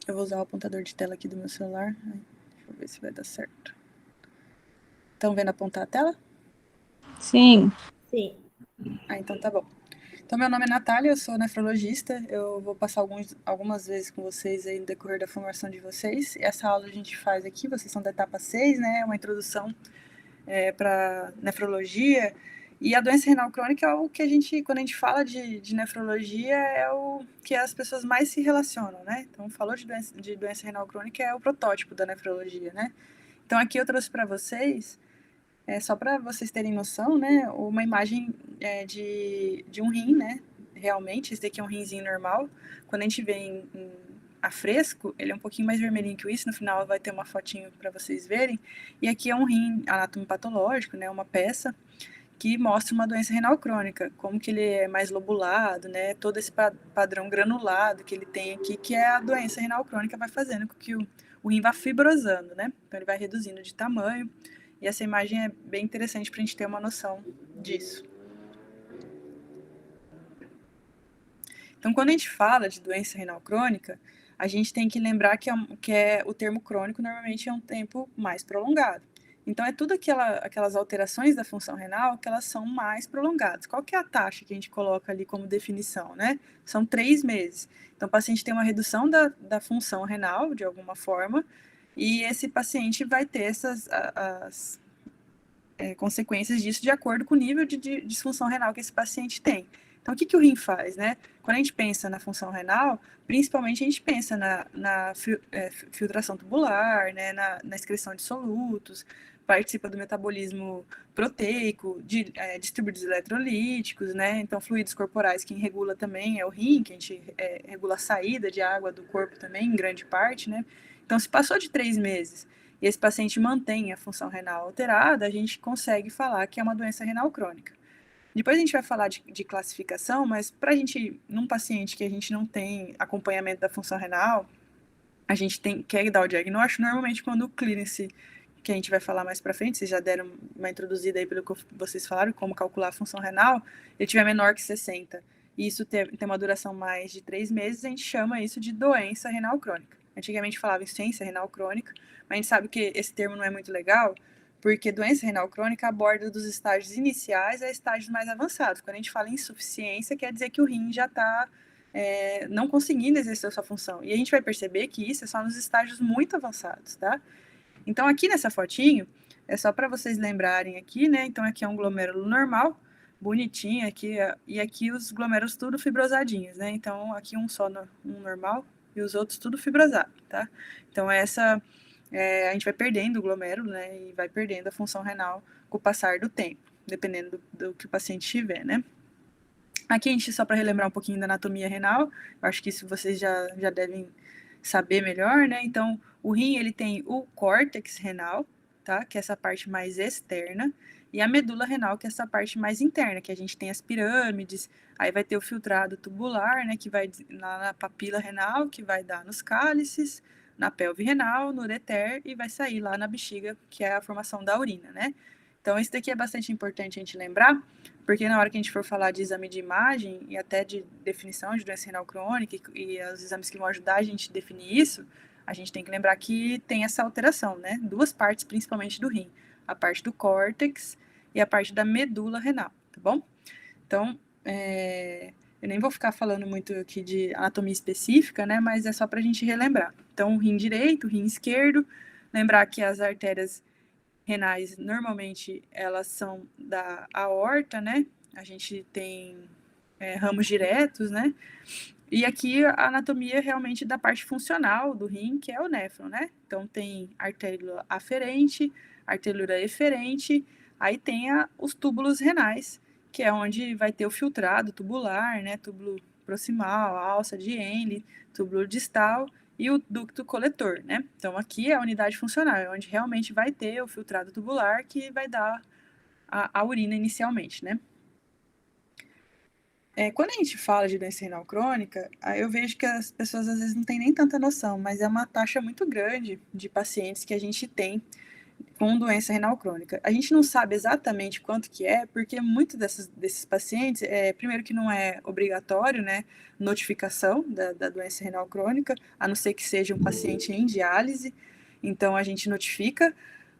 Eu vou usar o apontador de tela aqui do meu celular. Deixa eu ver se vai dar certo. Estão vendo apontar a tela? Sim. Sim. Então tá bom. Então, meu nome é Natália, eu sou nefrologista. Eu vou passar algumas vezes com vocês aí no decorrer da formação de vocês. Essa aula a gente faz aqui, vocês são da etapa 6, né? Uma introdução para nefrologia. E a doença renal crônica é o que a gente, quando a gente fala de nefrologia, é o que as pessoas mais se relacionam, né? Então, falou de doença renal crônica, é o protótipo da nefrologia, né? Então, aqui eu trouxe para vocês, só para vocês terem noção, né? Uma imagem de um rim, né? Realmente, esse daqui é um rinzinho normal. Quando a gente vê a fresco, ele é um pouquinho mais vermelhinho que isso. No final vai ter uma fotinho para vocês verem. E aqui é um rim anatomopatológico, né? Uma peça que mostra uma doença renal crônica, como que ele é mais lobulado, né? Todo esse padrão granulado que ele tem aqui, que é a doença renal crônica, vai fazendo com que o rim vá fibrosando, né? Então ele vai reduzindo de tamanho. E essa imagem é bem interessante para a gente ter uma noção disso. Então, quando a gente fala de doença renal crônica, a gente tem que lembrar que o termo crônico normalmente é um tempo mais prolongado. Então, é tudo aquelas alterações da função renal que elas são mais prolongadas. Qual que é a taxa que a gente coloca ali como definição, né? São 3 meses. Então, o paciente tem uma redução da função renal, de alguma forma, e esse paciente vai ter as consequências disso de acordo com o nível de disfunção renal que esse paciente tem. Então, o que o rim faz, né? Quando a gente pensa na função renal, principalmente a gente pensa na filtração tubular, né? Na excreção de solutos, participa do metabolismo proteico, distribui os eletrolíticos, né? Então, fluidos corporais, quem regula também é o rim, que a gente regula a saída de água do corpo também, em grande parte, né? Então, se passou de 3 meses e esse paciente mantém a função renal alterada, a gente consegue falar que é uma doença renal crônica. Depois a gente vai falar de classificação, mas para a gente, num paciente que a gente não tem acompanhamento da função renal, a gente quer dar o diagnóstico, normalmente quando o clearance, que a gente vai falar mais para frente, vocês já deram uma introduzida aí pelo que vocês falaram, como calcular a função renal, ele tiver menor que 60, e isso tem uma duração mais de 3 meses, a gente chama isso de doença renal crônica. Antigamente falava insuficiência renal crônica, mas a gente sabe que esse termo não é muito legal, porque doença renal crônica aborda dos estágios iniciais a estágios mais avançados. Quando a gente fala em insuficiência, quer dizer que o rim já está não conseguindo exercer a sua função. E a gente vai perceber que isso é só nos estágios muito avançados, tá? Então, aqui nessa fotinho, é só para vocês lembrarem aqui, né? Então, aqui é um glomérulo normal, bonitinho aqui, e aqui os glomérulos tudo fibrosadinhos, né? Então, aqui um só, um normal, e os outros tudo fibrosado, tá? Então, a gente vai perdendo o glomérulo, né? E vai perdendo a função renal com o passar do tempo, dependendo do que o paciente tiver, né? Aqui a gente, só para relembrar um pouquinho da anatomia renal, eu acho que isso vocês já devem saber melhor, né? Então, o rim, ele tem o córtex renal, tá? Que é essa parte mais externa, e a medula renal, que é essa parte mais interna, que a gente tem as pirâmides, aí vai ter o filtrado tubular, né? Que vai lá na papila renal, que vai dar nos cálices, na pelve renal, no ureter, e vai sair lá na bexiga, que é a formação da urina, né? Então, isso daqui é bastante importante a gente lembrar, porque na hora que a gente for falar de exame de imagem e até de definição de doença renal crônica e os exames que vão ajudar a gente a definir isso, a gente tem que lembrar que tem essa alteração, né? Duas partes, principalmente do rim. A parte do córtex e a parte da medula renal, tá bom? Então, eu nem vou ficar falando muito aqui de anatomia específica, né? Mas é só para a gente relembrar. Então, o rim direito, o rim esquerdo, lembrar que as artérias renais, normalmente, elas são da aorta, né? A gente tem ramos diretos, né? E aqui a anatomia realmente da parte funcional do rim, que é o néfron, né? Então tem artéria aferente, artéria eferente, aí tem os túbulos renais, que é onde vai ter o filtrado tubular, né? Túbulo proximal, alça de Henle, túbulo distal e o ducto coletor, né? Então aqui é a unidade funcional, é onde realmente vai ter o filtrado tubular que vai dar a urina inicialmente, né? Quando a gente fala de doença renal crônica, eu vejo que as pessoas às vezes não têm nem tanta noção, mas é uma taxa muito grande de pacientes que a gente tem com doença renal crônica. A gente não sabe exatamente quanto que é, porque muitos desses pacientes, primeiro que não é obrigatório, né, notificação da doença renal crônica, a não ser que seja um paciente em diálise, então a gente notifica,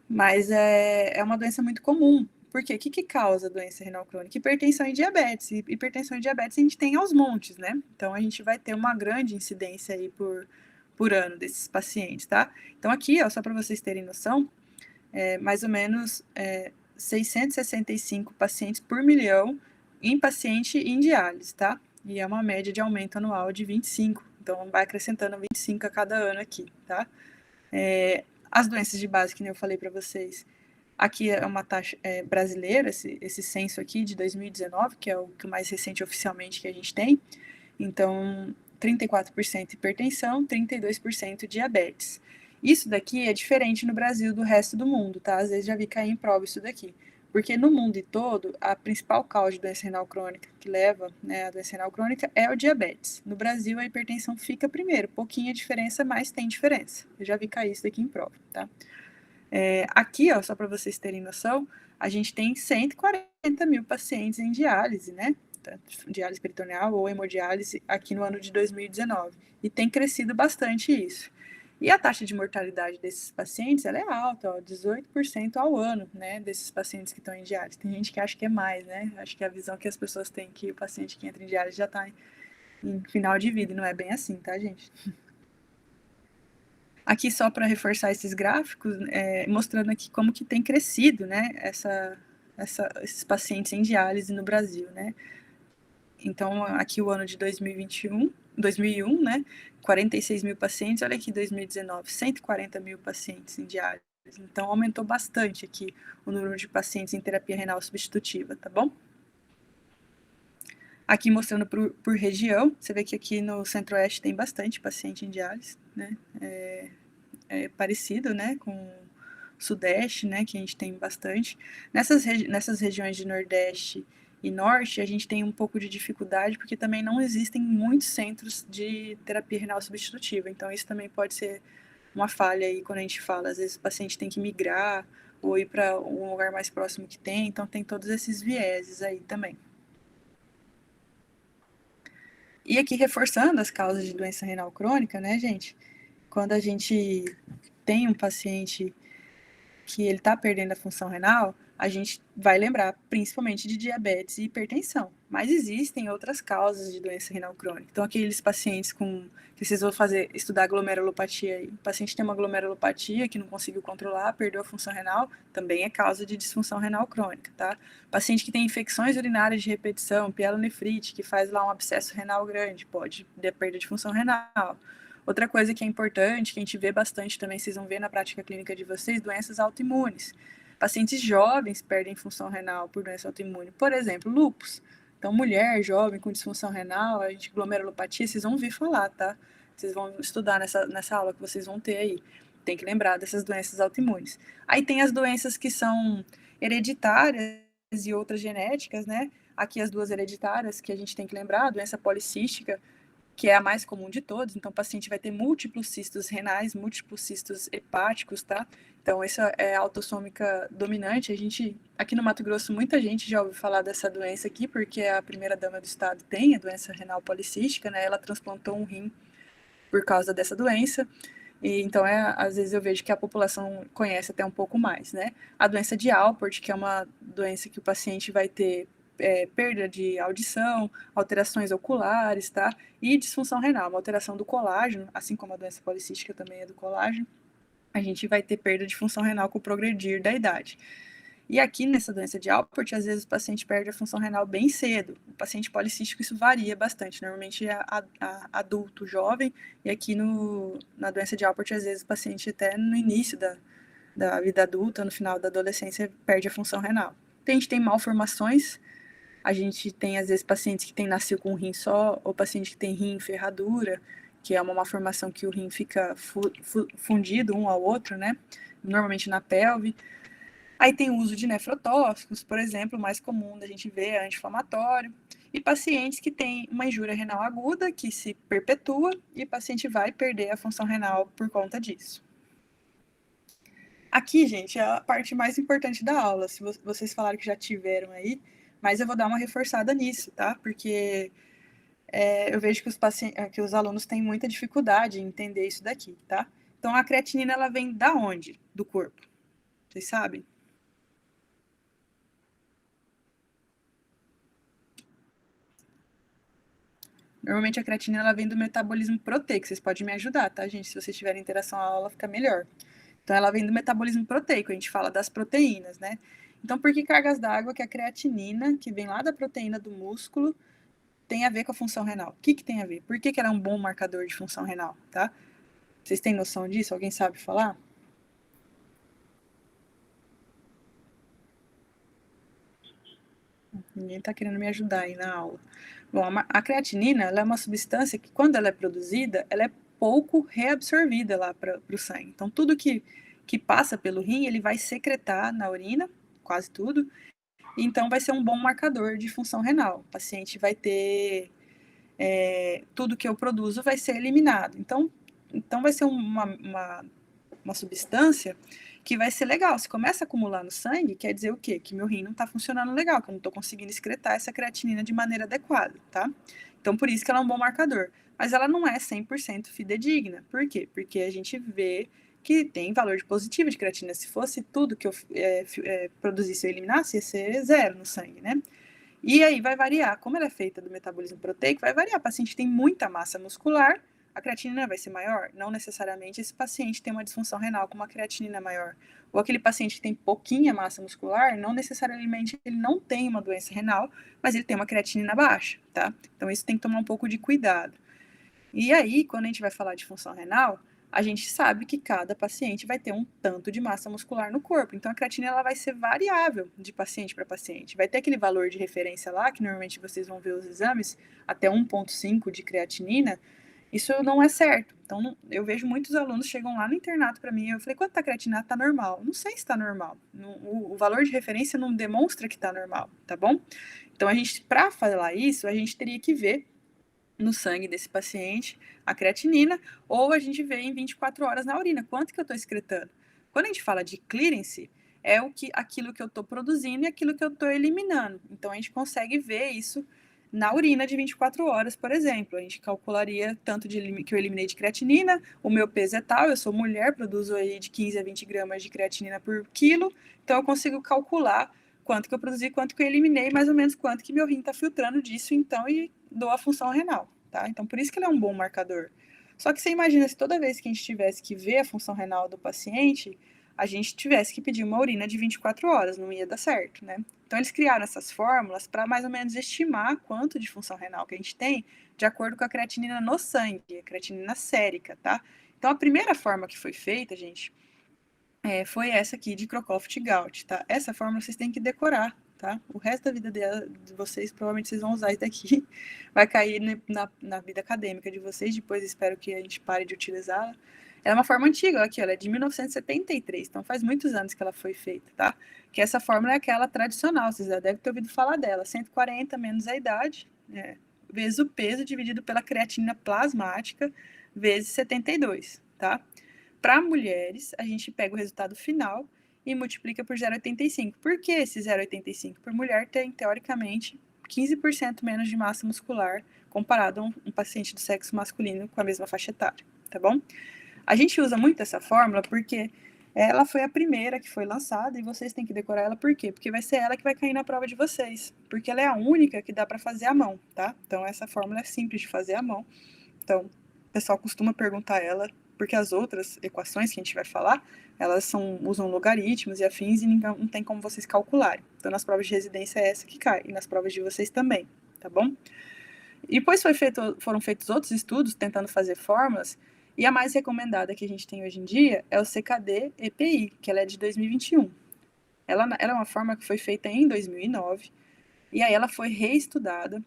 mas é uma doença muito comum. Por quê? O que causa a doença renal crônica? Hipertensão e diabetes. E hipertensão e diabetes a gente tem aos montes, né? Então a gente vai ter uma grande incidência aí por ano desses pacientes, tá? Então aqui, ó, só para vocês terem noção, mais ou menos 665 pacientes por milhão em paciente em diálise, tá? E é uma média de aumento anual de 25, então vai acrescentando 25 a cada ano aqui, tá? As doenças de base, que nem eu falei para vocês, aqui é uma taxa brasileira, esse censo aqui de 2019, que é o mais recente oficialmente que a gente tem, então 34% hipertensão, 32% diabetes. Isso daqui é diferente no Brasil do resto do mundo, tá? Às vezes já vi cair em prova isso daqui. Porque no mundo todo, a principal causa de doença renal crônica que leva, né, a doença renal crônica é o diabetes. No Brasil, a hipertensão fica primeiro. Pouquinha diferença, mas tem diferença. Eu já vi cair isso daqui em prova, tá? Aqui, ó, só para vocês terem noção, a gente tem 140 mil pacientes em diálise, né? Diálise peritoneal ou hemodiálise aqui no ano de 2019. E tem crescido bastante isso. E a taxa de mortalidade desses pacientes, ela é alta, ó, 18% ao ano, né, desses pacientes que estão em diálise. Tem gente que acha que é mais, né? Acho que a visão que as pessoas têm que o paciente que entra em diálise já está em final de vida, e não é bem assim, tá, gente? Aqui só para reforçar esses gráficos, mostrando aqui como que tem crescido, né, esses pacientes em diálise no Brasil, né. Então, aqui o ano de 2001, né, 46 mil pacientes, olha aqui 2019, 140 mil pacientes em diálise. Então, aumentou bastante aqui o número de pacientes em terapia renal substitutiva, tá bom? Aqui mostrando por região, você vê que aqui no Centro-Oeste tem bastante paciente em diálise, né, parecido, né, com o Sudeste, né, que a gente tem bastante. Nessas regiões de Nordeste e Norte, a gente tem um pouco de dificuldade, porque também não existem muitos centros de terapia renal substitutiva, então isso também pode ser uma falha aí quando a gente fala, às vezes o paciente tem que migrar, ou ir para um lugar mais próximo que tem, então tem todos esses vieses aí também. E aqui reforçando as causas de doença renal crônica, né, gente? Quando a gente tem um paciente que ele está perdendo a função renal, a gente vai lembrar principalmente de diabetes e hipertensão. Mas existem outras causas de doença renal crônica. Então, aqueles pacientes que vocês vão estudar glomerulopatia aí. O paciente tem uma glomerulopatia que não conseguiu controlar, perdeu a função renal, também é causa de disfunção renal crônica, tá? Paciente que tem infecções urinárias de repetição, pielonefrite, que faz lá um abscesso renal grande, pode ter perda de função renal. Outra coisa que é importante, que a gente vê bastante também, vocês vão ver na prática clínica de vocês, doenças autoimunes. Pacientes jovens perdem função renal por doença autoimune. Por exemplo, lúpus. Então, mulher jovem com disfunção renal, a gente glomerulopatia, vocês vão ouvir falar, tá? Vocês vão estudar nessa aula que vocês vão ter aí. Tem que lembrar dessas doenças autoimunes. Aí tem as doenças que são hereditárias e outras genéticas, né? Aqui as duas hereditárias que a gente tem que lembrar, a doença policística, que é a mais comum de todos, então o paciente vai ter múltiplos cistos renais, múltiplos cistos hepáticos, tá? Então, essa é a autossômica dominante. A gente, aqui no Mato Grosso, muita gente já ouviu falar dessa doença aqui, porque a primeira-dama do estado tem a doença renal policística, né? Ela transplantou um rim por causa dessa doença. E, então, às vezes eu vejo que a população conhece até um pouco mais, né? A doença de Alport, que é uma doença que o paciente vai ter perda de audição, alterações oculares, tá? E disfunção renal, uma alteração do colágeno, assim como a doença policística também é do colágeno, a gente vai ter perda de função renal com o progredir da idade. E aqui nessa doença de Alport, às vezes o paciente perde a função renal bem cedo. O paciente policístico isso varia bastante, normalmente é adulto, jovem, e aqui na doença de Alport, às vezes o paciente até no início da vida adulta, no final da adolescência, perde a função renal. Então, a gente tem malformações. A gente tem, às vezes, pacientes que nascido com um rim só, ou paciente que tem rim em ferradura, que é uma malformação que o rim fica fundido um ao outro, né? Normalmente na pelve. Aí tem o uso de nefrotóxicos, por exemplo, o mais comum da gente ver é anti-inflamatório. E pacientes que têm uma injúria renal aguda, que se perpetua, e o paciente vai perder a função renal por conta disso. Aqui, gente, é a parte mais importante da aula. Se vocês falaram que já tiveram aí, mas eu vou dar uma reforçada nisso, tá? Porque eu vejo que os alunos têm muita dificuldade em entender isso daqui, tá? Então, a creatinina, ela vem da onde? Do corpo. Vocês sabem? Normalmente a creatinina ela vem do metabolismo proteico. Vocês podem me ajudar, tá, gente? Se vocês tiverem interação à aula, fica melhor. Então, ela vem do metabolismo proteico. A gente fala das proteínas, né? Então, por que cargas d'água que a creatinina, que vem lá da proteína do músculo, tem a ver com a função renal? O que tem a ver? Por que ela é um bom marcador de função renal, tá? Vocês têm noção disso? Alguém sabe falar? Ninguém está querendo me ajudar aí na aula. Bom, a creatinina ela é uma substância que, quando ela é produzida, ela é pouco reabsorvida lá para o sangue. Então, tudo que passa pelo rim, ele vai secretar na urina, quase tudo, e então vai ser um bom marcador de função renal. O paciente vai ter tudo que eu produzo vai ser eliminado. Então vai ser uma substância que vai ser legal. Se começa a acumular no sangue, quer dizer o quê? Que meu rim não está funcionando legal, que eu não estou conseguindo excretar essa creatinina de maneira adequada, tá? Então, por isso que ela é um bom marcador. Mas ela não é 100% fidedigna. Por quê? Porque a gente vê que tem valor de positivo de creatina. Se fosse tudo que eu produzisse ou eliminasse, ia ser zero no sangue, né? E aí vai variar. Como ela é feita do metabolismo proteico, vai variar. O paciente tem muita massa muscular, a creatinina vai ser maior? Não necessariamente esse paciente tem uma disfunção renal com uma creatinina maior. Ou aquele paciente que tem pouquinha massa muscular, não necessariamente ele não tem uma doença renal, mas ele tem uma creatinina baixa, tá? Então isso tem que tomar um pouco de cuidado. E aí, quando a gente vai falar de função renal, a gente sabe que cada paciente vai ter um tanto de massa muscular no corpo. Então, a creatina ela vai ser variável de paciente para paciente. Vai ter aquele valor de referência lá, que normalmente vocês vão ver os exames, até 1,5 de creatinina. Isso não é certo. Então, eu vejo muitos alunos chegam lá no internato para mim, eu falei, quanto tá a creatina? Tá normal. Não sei se está normal. O valor de referência não demonstra que está normal, tá bom? Então, para falar isso, a gente teria que ver no sangue desse paciente a creatinina, ou a gente vê em 24 horas na urina, quanto que eu estou excretando. Quando a gente fala de clearance, é aquilo que eu estou produzindo e aquilo que eu estou eliminando. Então, a gente consegue ver isso na urina de 24 horas, por exemplo. A gente calcularia tanto que eu eliminei de creatinina, o meu peso é tal, eu sou mulher, produzo aí de 15 a 20 gramas de creatinina por quilo, então eu consigo calcular quanto que eu produzi, quanto que eu eliminei, mais ou menos quanto que meu rim está filtrando disso, então, e dou a função renal, tá? Então, por isso que ele é um bom marcador. Só que você imagina se toda vez que a gente tivesse que ver a função renal do paciente, a gente tivesse que pedir uma urina de 24 horas, não ia dar certo, né? Então, eles criaram essas fórmulas para mais ou menos estimar quanto de função renal que a gente tem, de acordo com a creatinina no sangue, a creatinina sérica, tá? Então, a primeira forma que foi feita, gente, foi essa aqui de Crocroft-Gault, tá? Essa fórmula vocês têm que decorar, tá? O resto da vida de vocês, provavelmente vocês vão usar isso daqui. Vai cair na vida acadêmica de vocês, depois espero que a gente pare de utilizá-la. Ela é uma forma antiga, aqui, ela é de 1973, então faz muitos anos que ela foi feita, tá? Que essa fórmula é aquela tradicional, vocês já devem ter ouvido falar dela, 140 menos a idade, vezes o peso dividido pela creatina plasmática, vezes 72, tá? Para mulheres, a gente pega o resultado final e multiplica por 0,85. Por que esse 0,85? Por mulher tem, teoricamente, 15% menos de massa muscular comparado a um paciente do sexo masculino com a mesma faixa etária, tá bom? A gente usa muito essa fórmula porque ela foi a primeira que foi lançada e vocês têm que decorar ela por quê? Porque vai ser ela que vai cair na prova de vocês, porque ela é a única que dá para fazer à mão, tá? Então essa fórmula é simples de fazer à mão. Então, o pessoal costuma perguntar ela, porque as outras equações que a gente vai falar, elas usam logaritmos e afins e não tem como vocês calcularem. Então, nas provas de residência é essa que cai, e nas provas de vocês também, tá bom? E depois foram feitos outros estudos tentando fazer fórmulas, e a mais recomendada que a gente tem hoje em dia é o CKD-EPI, que ela é de 2021. Ela é uma fórmula que foi feita em 2009, e aí ela foi reestudada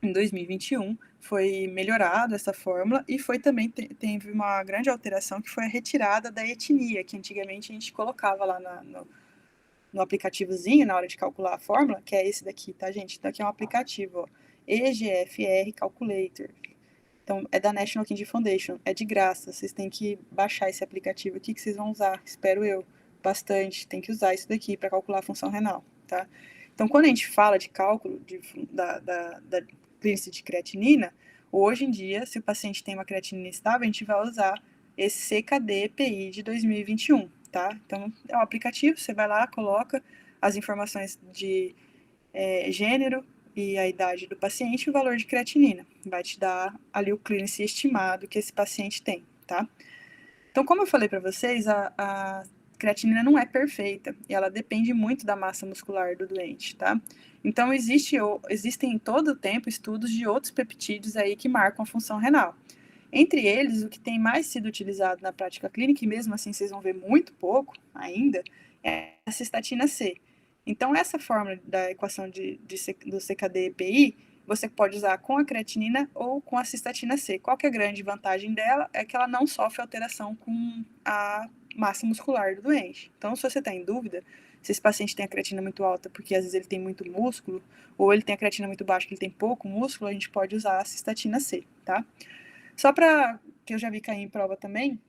em 2021, foi melhorada essa fórmula e foi também teve uma grande alteração que foi a retirada da etnia, que antigamente a gente colocava lá no aplicativozinho na hora de calcular a fórmula, que é esse daqui, tá, gente? Então aqui é um aplicativo, ó, EGFR Calculator. Então é da National Kidney Foundation, é de graça, vocês têm que baixar esse aplicativo aqui que vocês vão usar, espero eu, bastante, tem que usar isso daqui para calcular a função renal, tá? Então, quando a gente fala de cálculo da clínice de creatinina, hoje em dia, se o paciente tem uma creatinina estável, a gente vai usar esse CKD-EPI de 2021, tá? Então, é um aplicativo, você vai lá, coloca as informações de gênero e a idade do paciente e o valor de creatinina. Vai te dar ali o clínice estimado que esse paciente tem, tá? Então, como eu falei para vocês, a creatinina não é perfeita e ela depende muito da massa muscular do doente, tá? Então, existem todo o tempo estudos de outros peptídeos aí que marcam a função renal. Entre eles, o que tem mais sido utilizado na prática clínica, e mesmo assim vocês vão ver muito pouco ainda, a cistatina C. Então, essa fórmula da equação do CKD-EPI, você pode usar com a creatinina ou com a cistatina C. Qual que é a grande vantagem dela? É que ela não sofre alteração com a massa muscular do doente. Então, se você está em dúvida se esse paciente tem a creatina muito alta porque às vezes ele tem muito músculo, ou ele tem a creatina muito baixa porque ele tem pouco músculo, a gente pode usar a cistatina C, tá? Só para que eu já vi cair em prova também,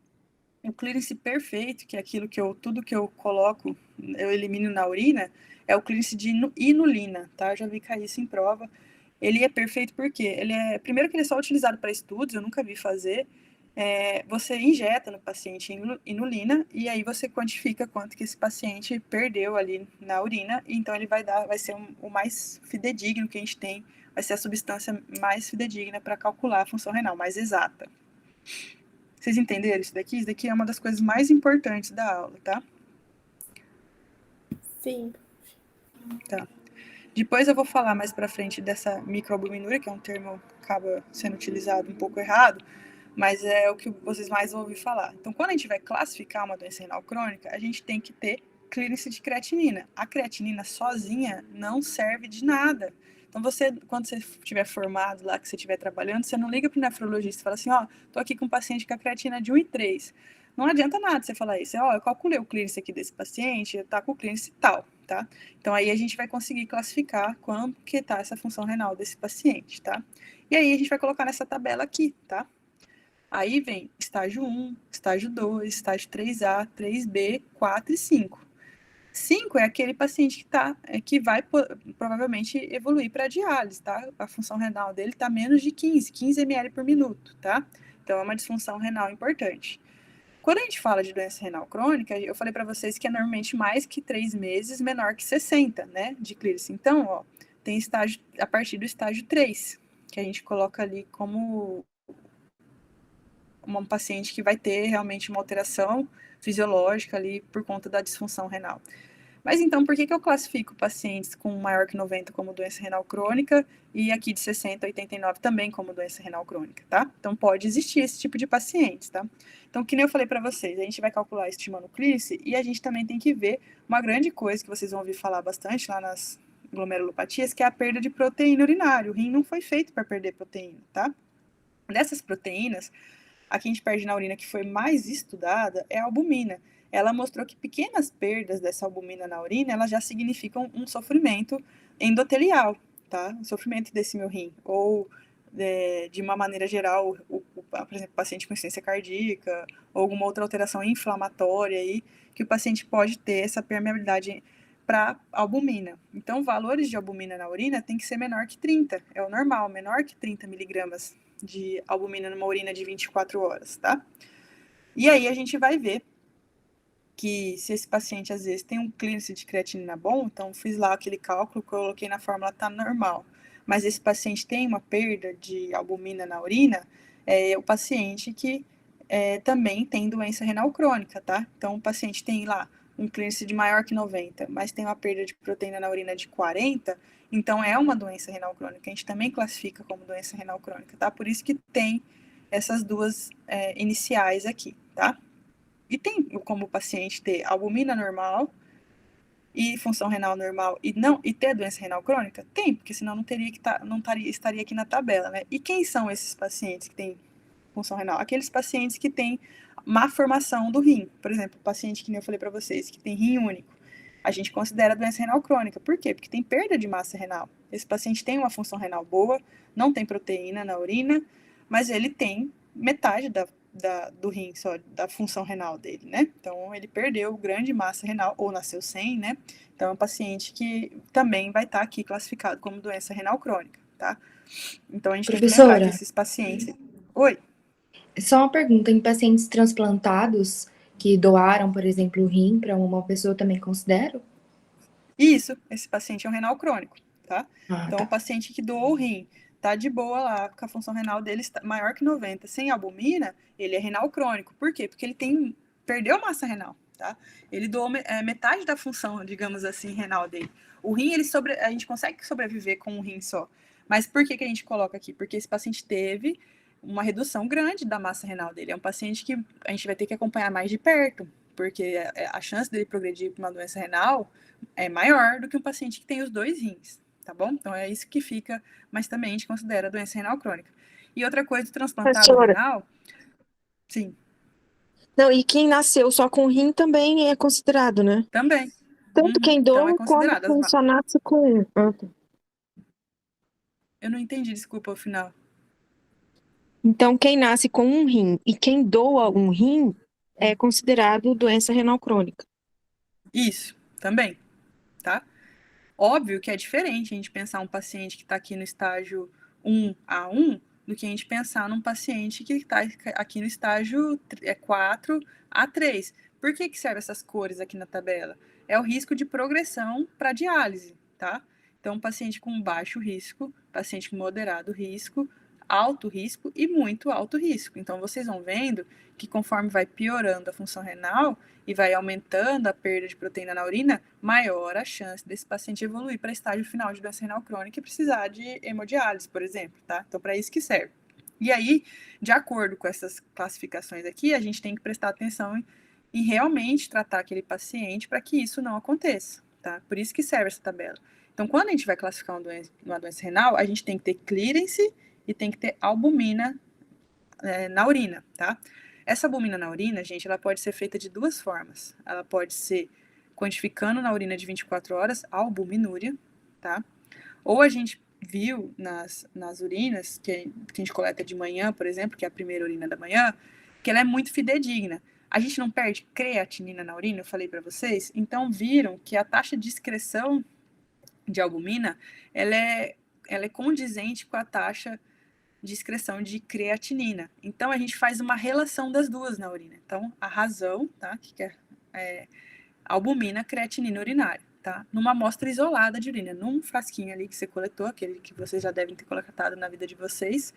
o clearance perfeito, que é aquilo que tudo que eu coloco, eu elimino na urina, é o clearance de inulina, tá? Eu já vi cair isso em prova. Ele é perfeito porque primeiro que ele é só utilizado para estudos, eu nunca vi fazer. Você injeta no paciente inulina e aí você quantifica quanto que esse paciente perdeu ali na urina, e então ele vai ser o mais fidedigno que a gente tem, vai ser a substância mais fidedigna para calcular a função renal, mais exata. Vocês entenderam isso daqui? Isso daqui é uma das coisas mais importantes da aula, tá? Sim. Tá. Depois eu vou falar mais para frente dessa microalbuminúria, que é um termo que acaba sendo utilizado um pouco errado, mas é o que vocês mais vão ouvir falar. Então, quando a gente vai classificar uma doença renal crônica, a gente tem que ter clearance de creatinina. A creatinina sozinha não serve de nada. Então, quando você estiver formado lá, que você estiver trabalhando, você não liga para o nefrologista e fala assim, tô aqui com um paciente com a creatina de 1,3. Não adianta nada você falar isso. Eu calculei o clearance aqui desse paciente, tá com o clearance tal, tá? Então, aí a gente vai conseguir classificar quanto que tá essa função renal desse paciente, tá? E aí a gente vai colocar nessa tabela aqui, tá? Aí vem estágio 1, estágio 2, estágio 3A, 3B, 4 e 5. 5 é aquele paciente que vai provavelmente evoluir para diálise, tá? A função renal dele está menos de 15 ml por minuto, tá? Então é uma disfunção renal importante. Quando a gente fala de doença renal crônica, eu falei para vocês que é normalmente mais que 3 meses, menor que 60, né, de clearance. Então, tem estágio a partir do estágio 3, que a gente coloca ali como um paciente que vai ter realmente uma alteração fisiológica ali por conta da disfunção renal. Mas então, por que eu classifico pacientes com maior que 90 como doença renal crônica e aqui de 60 a 89 também como doença renal crônica, tá? Então, pode existir esse tipo de pacientes, tá? Então, que nem eu falei para vocês, a gente vai calcular estimando o clínice e a gente também tem que ver uma grande coisa que vocês vão ouvir falar bastante lá nas glomerulopatias, que é a perda de proteína urinária. O rim não foi feito para perder proteína, tá? Dessas proteínas, a que a gente perde na urina que foi mais estudada é a albumina. Ela mostrou que pequenas perdas dessa albumina na urina, elas já significam um sofrimento endotelial, tá? Um sofrimento desse meu rim. Ou, de uma maneira geral, por exemplo, paciente com insuficiência cardíaca, ou alguma outra alteração inflamatória aí, que o paciente pode ter essa permeabilidade para albumina. Então, valores de albumina na urina tem que ser menor que 30, é o normal, menor que 30 miligramas de albumina numa urina de 24 horas, tá? E aí a gente vai ver que se esse paciente às vezes tem um clearance de creatinina bom, então fiz lá aquele cálculo, coloquei na fórmula, tá normal, mas esse paciente tem uma perda de albumina na urina, é o paciente que também tem doença renal crônica, tá? Então o paciente tem lá um clearance de maior que 90, mas tem uma perda de proteína na urina de 40, então é uma doença renal crônica, a gente também classifica como doença renal crônica, tá? Por isso que tem essas duas iniciais aqui, tá? E tem como o paciente ter albumina normal e função renal normal e ter doença renal crônica? Tem, porque senão estaria aqui na tabela, né? E quem são esses pacientes que têm função renal? Aqueles pacientes que têm má formação do rim. Por exemplo, o paciente que nem eu falei para vocês, que tem rim único. A gente considera doença renal crônica. Por quê? Porque tem perda de massa renal. Esse paciente tem uma função renal boa, não tem proteína na urina, mas ele tem metade da do rim, só da função renal dele, né? Então, ele perdeu grande massa renal, ou nasceu sem, né? Então, é um paciente que também vai estar aqui classificado como doença renal crônica, tá? Então, a gente tem que lembrar que Professora, esses pacientes... Oi? só uma pergunta, em pacientes transplantados que doaram, por exemplo, o rim para uma pessoa, também considero? Isso, esse paciente é um renal crônico, tá? Ah, Então, o tá. paciente que doou o rim, tá de boa lá, com a função renal dele maior que 90, sem albumina, ele é renal crônico. Por quê? Porque ele perdeu massa renal, tá? Ele doou metade da função, digamos assim, renal dele. O rim, a gente consegue sobreviver com um rim só. Mas por que a gente coloca aqui? Porque esse paciente teve uma redução grande da massa renal dele. É um paciente que a gente vai ter que acompanhar mais de perto, porque a chance dele progredir para uma doença renal é maior do que um paciente que tem os dois rins, tá bom? Então é isso que fica, mas também a gente considera doença renal crônica. E outra coisa do transplantado Professora, renal, sim, não, e quem nasceu só com rim também é considerado, né? também. Tanto Uhum, quem então é doa quanto considerado. quem só nasce com um. Ah, tá. Eu não entendi, desculpa, o final. Então, quem nasce com um rim e quem doa um rim é considerado doença renal crônica. Isso, também, tá? Óbvio que é diferente a gente pensar um paciente que está aqui no estágio 1A1 do que a gente pensar num paciente que está aqui no estágio 4A3. Por que servem essas cores aqui na tabela? É o risco de progressão para diálise, tá? Então, paciente com baixo risco, paciente com moderado risco, alto risco e muito alto risco. Então, vocês vão vendo que conforme vai piorando a função renal e vai aumentando a perda de proteína na urina, maior a chance desse paciente evoluir para estágio final de doença renal crônica e precisar de hemodiálise, por exemplo, tá? Então, para isso que serve. E aí, de acordo com essas classificações aqui, a gente tem que prestar atenção em realmente tratar aquele paciente para que isso não aconteça, tá? Por isso que serve essa tabela. Então, quando a gente vai classificar uma doença renal, a gente tem que ter clearance e tem que ter albumina na urina, tá? Essa albumina na urina, gente, ela pode ser feita de duas formas. Ela pode ser quantificando na urina de 24 horas, a albuminúria, tá? Ou a gente viu nas urinas, que a gente coleta de manhã, por exemplo, que é a primeira urina da manhã, que ela é muito fidedigna. A gente não perde creatinina na urina, eu falei para vocês, então viram que a taxa de excreção de albumina, ela é condizente com a taxa de excreção de creatinina. Então, a gente faz uma relação das duas na urina. Então, a razão, tá, que é albumina, creatinina urinária, tá? Numa amostra isolada de urina, num frasquinho ali que você coletou, aquele que vocês já devem ter coletado na vida de vocês.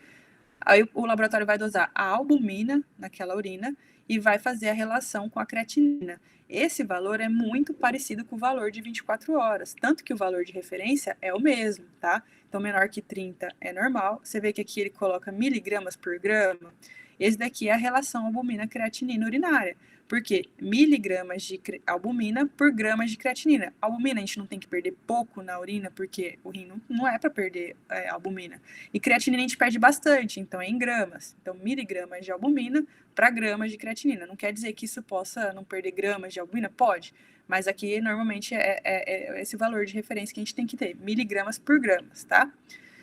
Aí o laboratório vai dosar a albumina naquela urina e vai fazer a relação com a creatinina. Esse valor é muito parecido com o valor de 24 horas, tanto que o valor de referência é o mesmo, tá? Então, menor que 30 é normal. Você vê que aqui ele coloca miligramas por grama. Esse daqui é a relação albumina-creatinina urinária. Por quê? Miligramas de albumina por gramas de creatinina. Albumina a gente não tem que perder pouco na urina, porque o rim não é para perder albumina. E creatinina a gente perde bastante, então é em gramas. Então, miligramas de albumina para gramas de creatinina. Não quer dizer que isso possa não perder gramas de albumina? Pode. Mas aqui, normalmente, é esse valor de referência que a gente tem que ter. Miligramas por gramas, tá?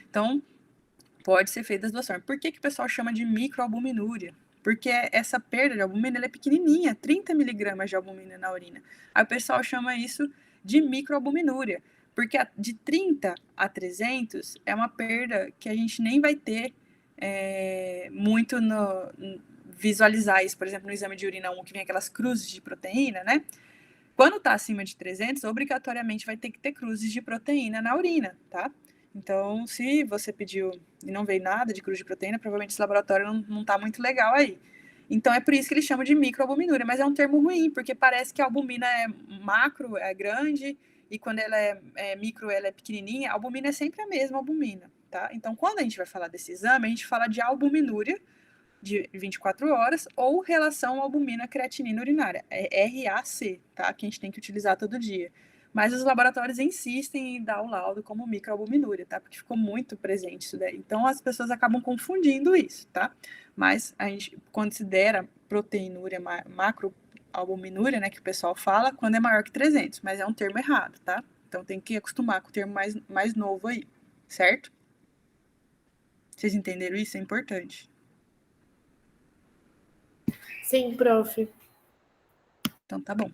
Então, pode ser feito das duas formas. Por que o pessoal chama de microalbuminúria? Porque essa perda de albumina ela é pequenininha, 30 miligramas de albumina na urina. Aí o pessoal chama isso de microalbuminúria, porque de 30 a 300 é uma perda que a gente nem vai ter muito visualizar isso, por exemplo, no exame de urina 1, que vem aquelas cruzes de proteína, né? Quando está acima de 300, obrigatoriamente vai ter que ter cruzes de proteína na urina, tá? Então, se você pediu e não veio nada de cruz de proteína, provavelmente esse laboratório não está muito legal aí. Então, é por isso que eles chamam de microalbuminúria, mas é um termo ruim, porque parece que a albumina é macro, é grande, e quando ela é micro, ela é pequenininha. A albumina é sempre a mesma albumina, tá? Então, quando a gente vai falar desse exame, a gente fala de albuminúria, de 24 horas, ou relação albumina-creatinina urinária, é RAC, tá? Que a gente tem que utilizar todo dia. Mas os laboratórios insistem em dar o laudo como microalbuminúria, tá? Porque ficou muito presente isso daí. Então, as pessoas acabam confundindo isso, tá? Mas a gente considera proteinúria, macroalbuminúria, né, que o pessoal fala, quando é maior que 300, mas é um termo errado, tá? Então, tem que acostumar com o termo mais novo aí, certo? Vocês entenderam isso? É importante. Sim, prof. Então tá bom.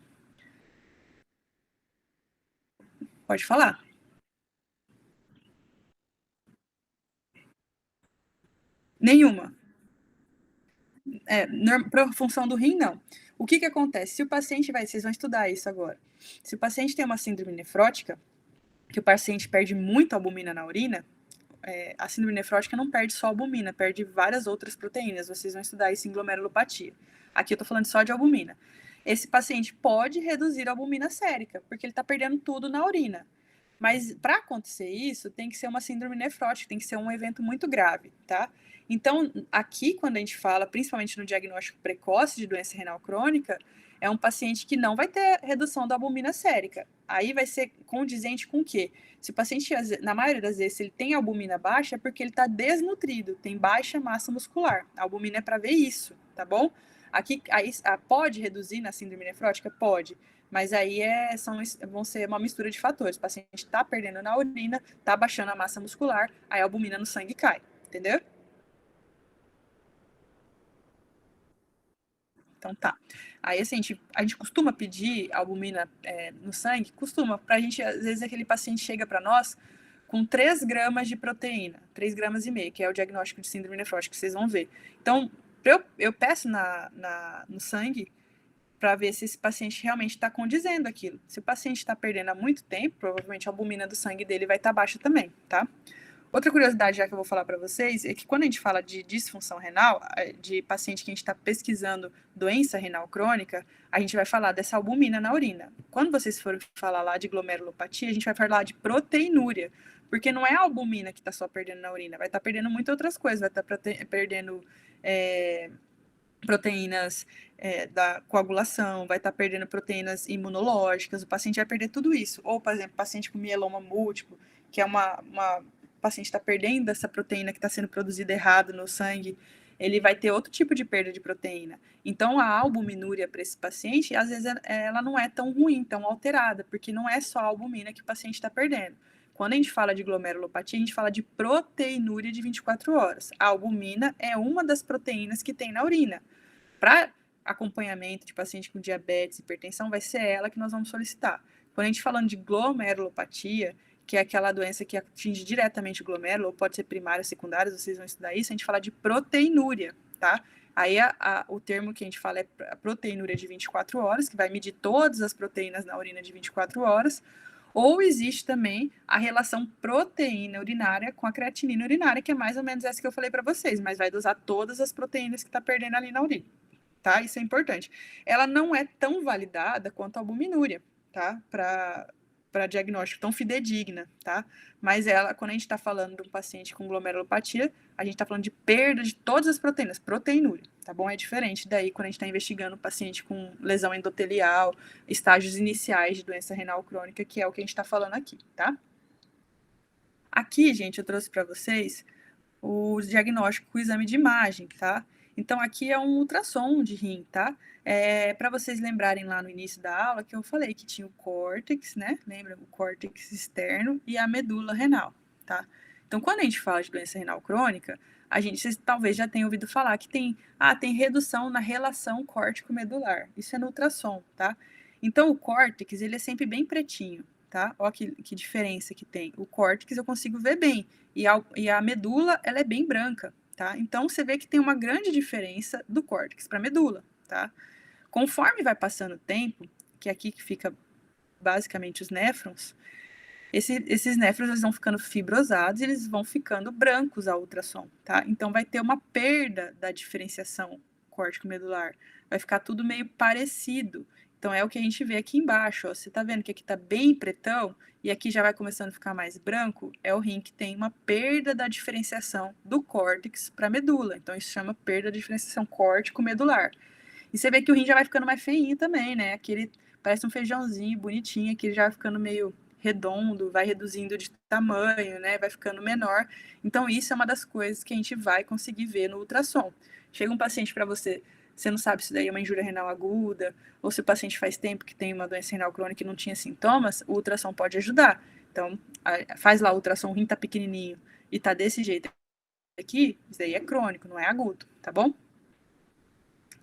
Pode falar. Nenhuma. Para função do rim, não. O que acontece? Se o paciente vocês vão estudar isso agora. Se o paciente tem uma síndrome nefrótica, que o paciente perde muito albumina na urina, a síndrome nefrótica não perde só albumina, perde várias outras proteínas. Vocês vão estudar isso em glomerulopatia. Aqui eu estou falando só de albumina. Esse paciente pode reduzir a albumina sérica, porque ele está perdendo tudo na urina. Mas para acontecer isso, tem que ser uma síndrome nefrótica, tem que ser um evento muito grave, tá? Então, aqui, quando a gente fala, principalmente no diagnóstico precoce de doença renal crônica, é um paciente que não vai ter redução da albumina sérica. Aí vai ser condizente com o quê? Se o paciente, na maioria das vezes, se ele tem albumina baixa, é porque ele está desnutrido, tem baixa massa muscular. A albumina é para ver isso, tá bom? Aqui, pode reduzir na síndrome nefrótica? Pode. Mas aí vão ser uma mistura de fatores. O paciente está perdendo na urina, está baixando a massa muscular, aí a albumina no sangue cai. Entendeu? Então tá. Aí assim, a gente costuma pedir albumina no sangue? Costuma. Pra gente, às vezes, aquele paciente chega para nós com 3 gramas de proteína, 3,5 gramas, que é o diagnóstico de síndrome nefrótica, que vocês vão ver. Então, eu peço no sangue para ver se esse paciente realmente está condizendo aquilo. Se o paciente está perdendo há muito tempo, provavelmente a albumina do sangue dele vai estar baixa também, tá? Outra curiosidade já que eu vou falar para vocês é que quando a gente fala de disfunção renal, de paciente que a gente está pesquisando doença renal crônica, a gente vai falar dessa albumina na urina. Quando vocês forem falar lá de glomerulopatia, a gente vai falar de proteinúria, porque não é a albumina que está só perdendo na urina, vai estar perdendo muitas outras coisas, vai estar perdendo proteínas da coagulação, vai estar perdendo proteínas imunológicas, o paciente vai perder tudo isso. Ou, por exemplo, paciente com mieloma múltiplo, que é o paciente está perdendo essa proteína que está sendo produzida errado no sangue, ele vai ter outro tipo de perda de proteína. Então, a albuminúria para esse paciente, às vezes, ela não é tão ruim, tão alterada, porque não é só a albumina que o paciente está perdendo. Quando a gente fala de glomerulopatia, a gente fala de proteinúria de 24 horas. A albumina é uma das proteínas que tem na urina. Para acompanhamento de paciente com diabetes e hipertensão, vai ser ela que nós vamos solicitar. Quando a gente falando de glomerulopatia, que é aquela doença que atinge diretamente o glomérulo, ou pode ser primária ou secundária, vocês vão estudar isso, a gente fala de proteinúria, tá? Aí o termo que a gente fala é a proteinúria de 24 horas, que vai medir todas as proteínas na urina de 24 horas, ou existe também a relação proteína urinária com a creatinina urinária, que é mais ou menos essa que eu falei para vocês, mas vai dosar todas as proteínas que está perdendo ali na urina, tá? Isso é importante. Ela não é tão validada quanto a albuminúria, tá? Para diagnóstico tão fidedigna, tá? Mas quando a gente está falando de um paciente com glomerulopatia, a gente está falando de perda de todas as proteínas, proteinúria, tá bom? É diferente daí quando a gente está investigando um paciente com lesão endotelial, estágios iniciais de doença renal crônica, que é o que a gente está falando aqui, tá? Aqui, gente, eu trouxe para vocês o diagnóstico com o exame de imagem, tá? Então, aqui é um ultrassom de rim, tá? Para vocês lembrarem lá no início da aula que eu falei que tinha o córtex, né? Lembra? O córtex externo e a medula renal, tá? Então, quando a gente fala de doença renal crônica, vocês talvez já tenham ouvido falar que tem redução na relação córtico-medular. Isso é no ultrassom, tá? Então, o córtex, ele é sempre bem pretinho, tá? Olha que diferença que tem. O córtex eu consigo ver bem, e a medula, ela é bem branca, tá? Então, você vê que tem uma grande diferença do córtex para a medula, tá? Conforme vai passando o tempo, que é aqui que fica basicamente os néfrons, esses néfrons eles vão ficando fibrosados e eles vão ficando brancos ao ultrassom, tá? Então, vai ter uma perda da diferenciação córtico-medular. Vai ficar tudo meio parecido. Então, é o que a gente vê aqui embaixo, ó. Você tá vendo que aqui tá bem pretão e aqui já vai começando a ficar mais branco? É o rim que tem uma perda da diferenciação do córtex para a medula. Então, isso chama perda de diferenciação córtico-medular. E você vê que o rim já vai ficando mais feinho também, né? Aquele parece um feijãozinho bonitinho, aqui ele já vai ficando meio redondo, vai reduzindo de tamanho, né? Vai ficando menor. Então, isso é uma das coisas que a gente vai conseguir ver no ultrassom. Chega um paciente para você não sabe se daí é uma injúria renal aguda, ou se o paciente faz tempo que tem uma doença renal crônica e não tinha sintomas, o ultrassom pode ajudar. Então, faz lá o ultrassom, o rim tá pequenininho e tá desse jeito aqui, isso daí é crônico, não é agudo, tá bom?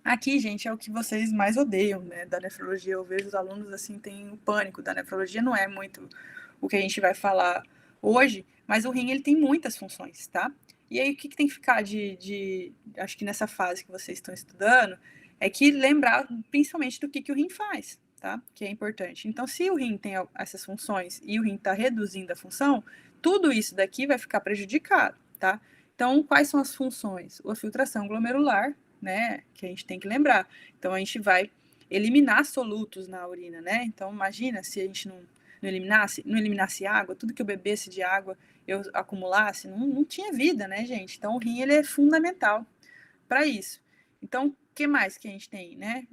Aqui, gente, é o que vocês mais odeiam, né, da nefrologia. Eu vejo os alunos, assim, tem o pânico da nefrologia, não é muito o que a gente vai falar hoje, mas o rim, ele tem muitas funções, tá? E aí, o que tem que ficar acho que nessa fase que vocês estão estudando, é que lembrar principalmente do que o rim faz, tá? Que é importante. Então, se o rim tem essas funções e o rim está reduzindo a função, tudo isso daqui vai ficar prejudicado, tá? Então, quais são as funções? A filtração glomerular, né, que a gente tem que lembrar. Então, a gente vai eliminar solutos na urina, né? Então, imagina se a gente não eliminasse água, tudo que eu bebesse de água eu acumulasse, não tinha vida, né, gente? Então, o rim, ele é fundamental para isso. Então, o que mais que a gente tem, né?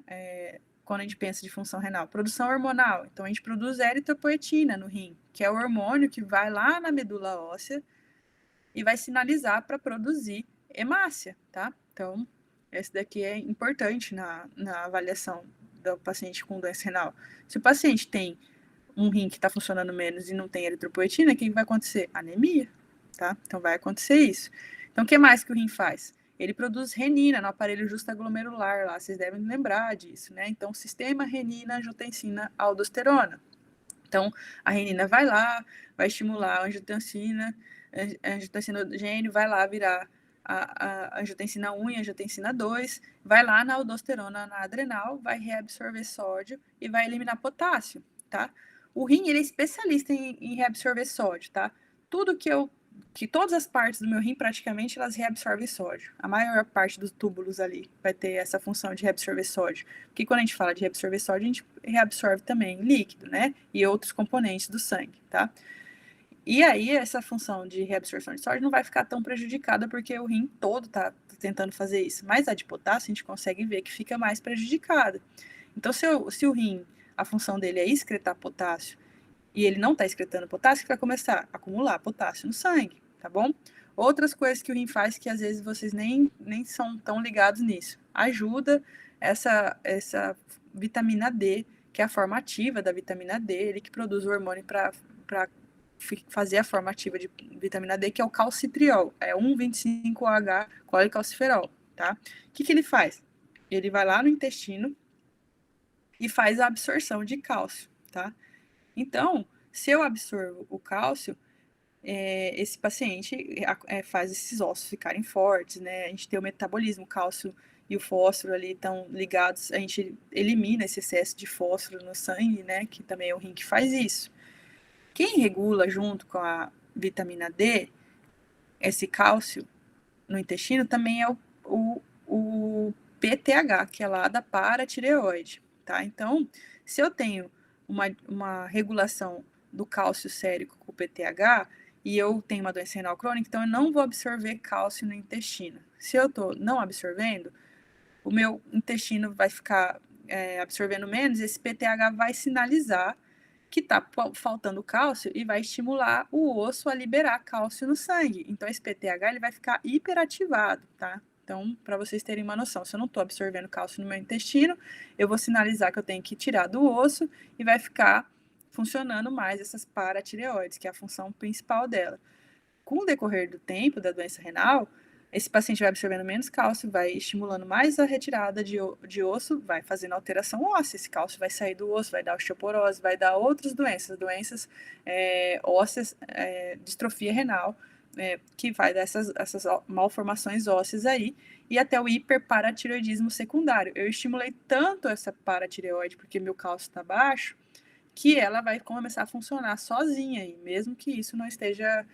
Quando a gente pensa de função renal? Produção hormonal. Então, a gente produz eritropoetina no rim, que é o hormônio que vai lá na medula óssea e vai sinalizar para produzir hemácia, tá? Então, esse daqui é importante na avaliação do paciente com doença renal. Se o paciente tem um rim que está funcionando menos e não tem eritropoetina, o que vai acontecer? Anemia, tá? Então, vai acontecer isso. Então, o que mais que o rim faz? Ele produz renina no aparelho justaglomerular lá, vocês devem lembrar disso, né? Então, sistema renina, angiotensina, aldosterona. Então, a renina vai lá, vai estimular a angiotensina gênio vai lá virar a angiotensina 1 e a angiotensina 2, vai lá na aldosterona na adrenal, vai reabsorver sódio e vai eliminar potássio, tá? O rim, ele é especialista em reabsorver sódio, tá? Que todas as partes do meu rim, praticamente, elas reabsorvem sódio. A maior parte dos túbulos ali vai ter essa função de reabsorver sódio. Porque quando a gente fala de reabsorver sódio, a gente reabsorve também líquido, né? E outros componentes do sangue, tá? E aí, essa função de reabsorção de sódio não vai ficar tão prejudicada, porque o rim todo tá tentando fazer isso. Mas a de potássio, a gente consegue ver que fica mais prejudicada. Então, se o rim, a função dele é excretar potássio, e ele não está excretando potássio, que vai começar a acumular potássio no sangue, tá bom? Outras coisas que o rim faz que às vezes vocês nem são tão ligados nisso. Ajuda essa vitamina D, que é a forma ativa da vitamina D, ele que produz o hormônio para fazer a forma ativa de vitamina D, que é o calcitriol, é 1,25-OH colecalciferol, tá? O que ele faz? Ele vai lá no intestino e faz a absorção de cálcio, tá? Então, se eu absorvo o cálcio, esse paciente faz esses ossos ficarem fortes, né? A gente tem o metabolismo, o cálcio e o fósforo ali estão ligados, a gente elimina esse excesso de fósforo no sangue, né? Que também é o rim que faz isso. Quem regula junto com a vitamina D, esse cálcio no intestino, também é o PTH, que é lá da paratireoide, tá? Então, se eu tenho uma regulação do cálcio sérico com o PTH e eu tenho uma doença renal crônica, então eu não vou absorver cálcio no intestino. Se eu estou não absorvendo, o meu intestino vai ficar absorvendo menos, esse PTH vai sinalizar que está faltando cálcio e vai estimular o osso a liberar cálcio no sangue. Então, esse PTH ele vai ficar hiperativado, tá? Então, para vocês terem uma noção, se eu não estou absorvendo cálcio no meu intestino, eu vou sinalizar que eu tenho que tirar do osso e vai ficar funcionando mais essas paratireoides, que é a função principal dela. Com o decorrer do tempo da doença renal, esse paciente vai absorvendo menos cálcio, vai estimulando mais a retirada de osso, vai fazendo alteração óssea. Esse cálcio vai sair do osso, vai dar osteoporose, vai dar outras doenças ósseas, distrofia renal, que vai dar essas malformações ósseas aí, e até o hiperparatireoidismo secundário. Eu estimulei tanto essa paratireoide, porque meu cálcio está baixo, que ela vai começar a funcionar sozinha aí, mesmo que isso não esteja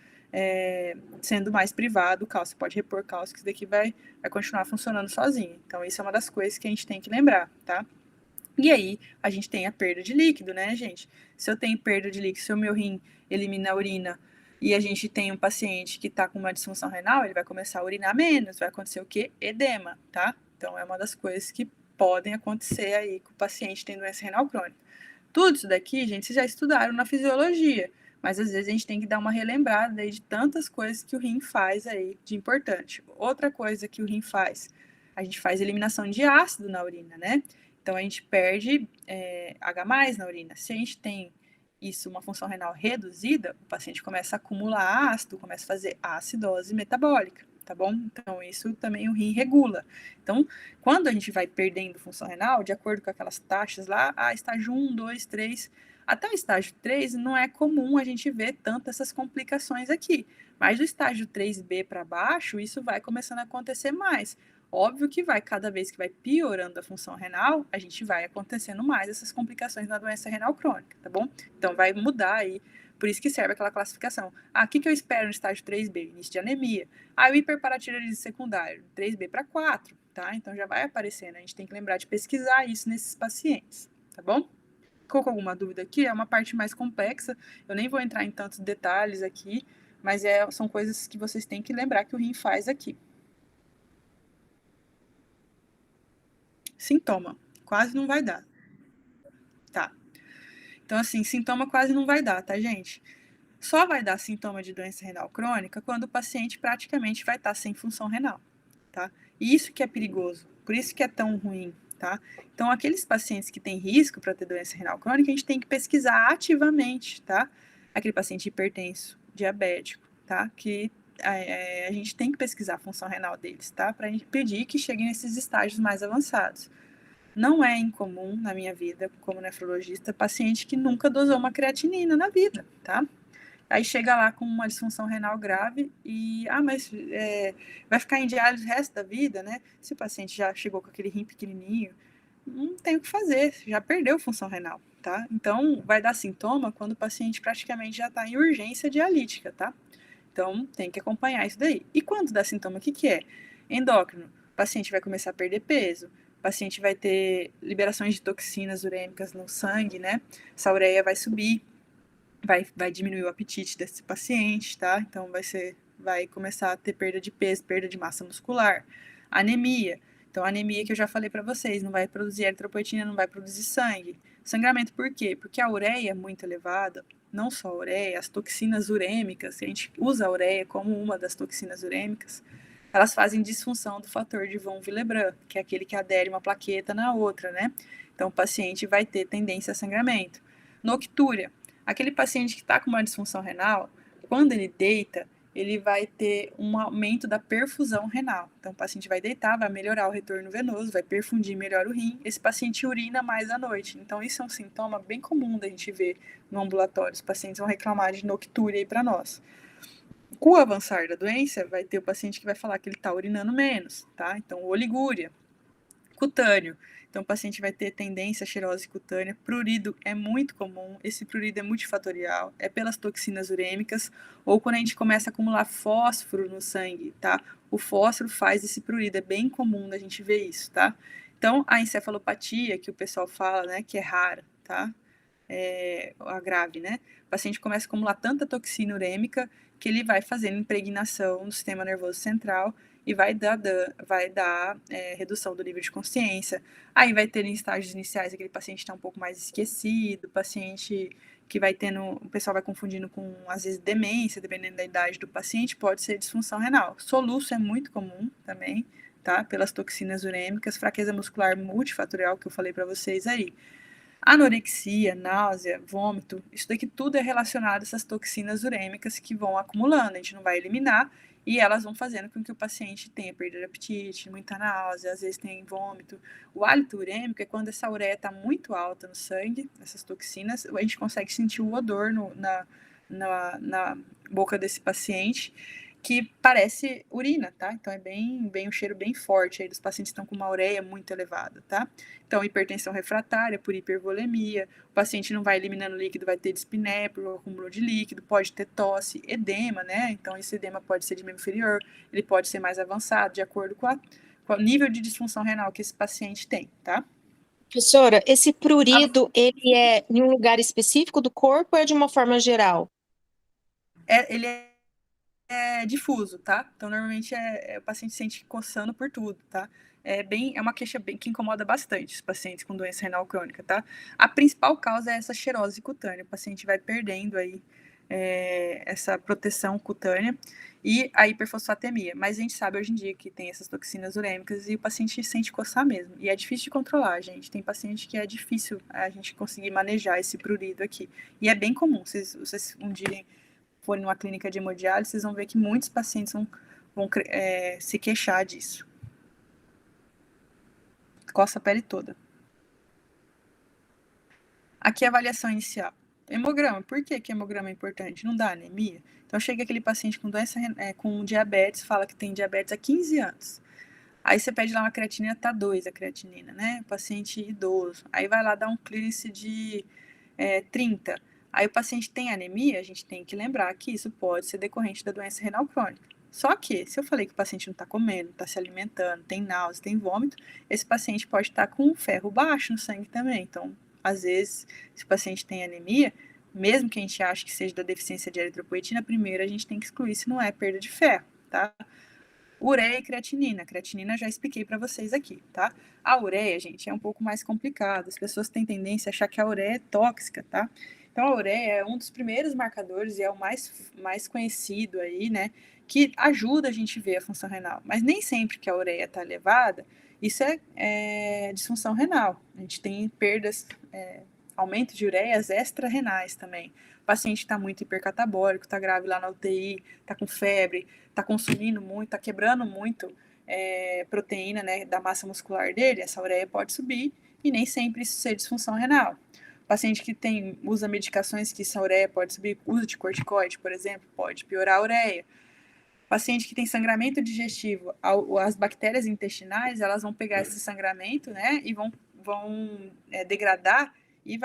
sendo mais privado, o cálcio pode repor cálcio, que isso daqui vai continuar funcionando sozinho. Então, isso é uma das coisas que a gente tem que lembrar, tá? E aí, a gente tem a perda de líquido, né, gente? Se eu tenho perda de líquido, se o meu rim elimina a urina e a gente tem um paciente que tá com uma disfunção renal, ele vai começar a urinar menos, vai acontecer o quê? Edema, tá? Então, é uma das coisas que podem acontecer aí com o paciente tem doença renal crônica. Tudo isso daqui, gente, vocês já estudaram na fisiologia, mas às vezes a gente tem que dar uma relembrada aí de tantas coisas que o rim faz aí de importante. Outra coisa que o rim faz, a gente faz eliminação de ácido na urina, né? Então a gente perde H+ na urina. Se a gente tem isso, uma função renal reduzida, o paciente começa a acumular ácido, começa a fazer acidose metabólica, tá bom? Então, isso também o rim regula. Então, quando a gente vai perdendo função renal, de acordo com aquelas taxas lá, estágio 1, 2, 3, até o estágio 3, não é comum a gente ver tanto essas complicações aqui. Mas do estágio 3B para baixo, isso vai começando a acontecer mais. Óbvio que cada vez que vai piorando a função renal, a gente vai acontecendo mais essas complicações na doença renal crônica, tá bom? Então, vai mudar aí. Por isso que serve aquela classificação. O que eu espero no estágio 3B? Início de anemia. O hiperparatiroidismo secundário, 3B para 4, tá? Então, já vai aparecendo. A gente tem que lembrar de pesquisar isso nesses pacientes, tá bom? Ficou com alguma dúvida aqui? É uma parte mais complexa. Eu nem vou entrar em tantos detalhes aqui, mas são coisas que vocês têm que lembrar que o rim faz aqui. Sintoma, quase não vai dar. Tá. Então, assim, sintoma quase não vai dar, tá, gente? Só vai dar sintoma de doença renal crônica quando o paciente praticamente vai estar sem função renal, tá? E isso que é perigoso, por isso que é tão ruim, tá? Então, aqueles pacientes que têm risco para ter doença renal crônica, a gente tem que pesquisar ativamente, tá? Aquele paciente hipertenso, diabético, tá? Que a gente tem que pesquisar a função renal deles, tá? Para impedir que cheguem nesses estágios mais avançados. Não é incomum na minha vida, como nefrologista, paciente que nunca dosou uma creatinina na vida, tá? Aí chega lá com uma disfunção renal grave e, mas vai ficar em diálise o resto da vida, né? Se o paciente já chegou com aquele rim pequenininho, não tem o que fazer, já perdeu função renal, tá? Então, vai dar sintoma quando o paciente praticamente já está em urgência dialítica, tá? Então, tem que acompanhar isso daí. E quando dá sintoma, o que é? Endócrino. O paciente vai começar a perder peso, o paciente vai ter liberações de toxinas urêmicas no sangue, né? Essa ureia vai subir, vai diminuir o apetite desse paciente, tá? Então, vai começar a ter perda de peso, perda de massa muscular. Anemia. Então, a anemia que eu já falei para vocês, não vai produzir eritropoetina, não vai produzir sangue. Sangramento por quê? Porque a ureia é muito elevada, não só a ureia, as toxinas urêmicas, a gente usa a ureia como uma das toxinas urêmicas, elas fazem disfunção do fator de von Willebrand, que é aquele que adere uma plaqueta na outra, né? Então, o paciente vai ter tendência a sangramento. Noctúria. Aquele paciente que está com uma disfunção renal, quando ele deita, ele vai ter um aumento da perfusão renal. Então, o paciente vai deitar, vai melhorar o retorno venoso, vai perfundir melhor o rim. Esse paciente urina mais à noite. Então, isso é um sintoma bem comum da gente ver no ambulatório. Os pacientes vão reclamar de noctúria aí para nós. Com o avançar da doença, vai ter o paciente que vai falar que ele está urinando menos, tá? Então, oligúria. Cutâneo. Então, o paciente vai ter tendência à xerose cutânea. Prurido é muito comum. Esse prurido é multifatorial. É pelas toxinas urêmicas ou quando a gente começa a acumular fósforo no sangue, tá? O fósforo faz esse prurido. É bem comum da gente ver isso, tá? Então, a encefalopatia, que o pessoal fala, né, que é rara, tá? A grave, né? O paciente começa a acumular tanta toxina urêmica que ele vai fazendo impregnação no sistema nervoso central e vai dar redução do nível de consciência. Aí vai ter em estágios iniciais aquele paciente está um pouco mais esquecido, paciente que vai tendo, o pessoal vai confundindo com, às vezes, demência, dependendo da idade do paciente, pode ser disfunção renal. Soluço é muito comum também, tá? Pelas toxinas urêmicas, fraqueza muscular multifatorial, que eu falei para vocês aí. Anorexia, náusea, vômito, isso daqui tudo é relacionado a essas toxinas urêmicas que vão acumulando, a gente não vai eliminar, e elas vão fazendo com que o paciente tenha perda de apetite, muita náusea, às vezes tem vômito. O hálito urêmico é quando essa ureia está muito alta no sangue, essas toxinas, a gente consegue sentir o odor na boca desse paciente, que parece urina, tá? Então é bem um cheiro bem forte aí dos pacientes que estão com uma ureia muito elevada, tá? Então, hipertensão refratária por hipervolemia, o paciente não vai eliminando líquido, vai ter dispneia por acúmulo de líquido, pode ter tosse, edema, né? Então, esse edema pode ser de membro inferior, ele pode ser mais avançado, de acordo com o nível de disfunção renal que esse paciente tem, tá? Professora, esse prurido, ele é em um lugar específico do corpo ou é de uma forma geral? Ele é difuso, tá? Então, normalmente o paciente sente coçando por tudo, tá? É uma queixa que incomoda bastante os pacientes com doença renal crônica, tá? A principal causa é essa xerose cutânea. O paciente vai perdendo aí essa proteção cutânea e a hiperfosfatemia. Mas a gente sabe hoje em dia que tem essas toxinas urêmicas e o paciente sente coçar mesmo. E é difícil de controlar, gente. Tem paciente que é difícil a gente conseguir manejar esse prurido aqui. E é bem comum. Vocês um dia forem numa clínica de hemodiálise, vocês vão ver que muitos pacientes vão vão se queixar disso. Coça a pele toda. Aqui a avaliação inicial. Hemograma. Por que hemograma é importante? Não dá anemia? Então chega aquele paciente com com diabetes, fala que tem diabetes há 15 anos. Aí você pede lá uma creatinina, tá 2 a creatinina, né? Paciente idoso. Aí vai lá dar um clearance de 30. Aí o paciente tem anemia, a gente tem que lembrar que isso pode ser decorrente da doença renal crônica. Só que, se eu falei que o paciente não está comendo, não está se alimentando, tem náusea, tem vômito, esse paciente pode estar com ferro baixo no sangue também. Então, às vezes, se o paciente tem anemia, mesmo que a gente ache que seja da deficiência de eritropoetina, primeiro a gente tem que excluir se não é perda de ferro, tá? Ureia e creatinina. Creatinina já expliquei para vocês aqui, tá? A ureia, gente, é um pouco mais complicado. As pessoas têm tendência a achar que a ureia é tóxica, tá? Então, a ureia é um dos primeiros marcadores e é o mais conhecido aí, né? Que ajuda a gente a ver a função renal. Mas nem sempre que a ureia está elevada, isso é disfunção renal. A gente tem perdas, aumento de ureias extra-renais também. O paciente está muito hipercatabólico, está grave lá na UTI, está com febre, está consumindo muito, está quebrando muito proteína, né, da massa muscular dele, essa ureia pode subir e nem sempre isso ser disfunção renal. Paciente que usa medicações que essa ureia pode subir, uso de corticoide, por exemplo, pode piorar a ureia. Paciente que tem sangramento digestivo, as bactérias intestinais, elas vão pegar esse sangramento, né, e vão degradar e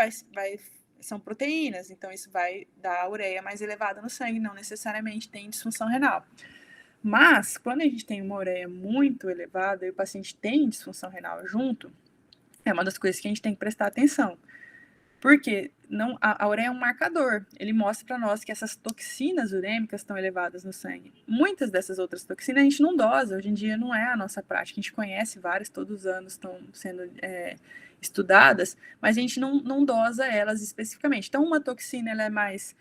são proteínas, então isso vai dar a ureia mais elevada no sangue, não necessariamente tem disfunção renal. Mas, quando a gente tem uma ureia muito elevada e o paciente tem disfunção renal junto, é uma das coisas que a gente tem que prestar atenção. Porque a ureia é um marcador, ele mostra para nós que essas toxinas urêmicas estão elevadas no sangue. Muitas dessas outras toxinas a gente não dosa, hoje em dia não é a nossa prática, a gente conhece várias, todos os anos estão sendo estudadas, mas a gente não dosa elas especificamente. Então, uma toxina ela é mais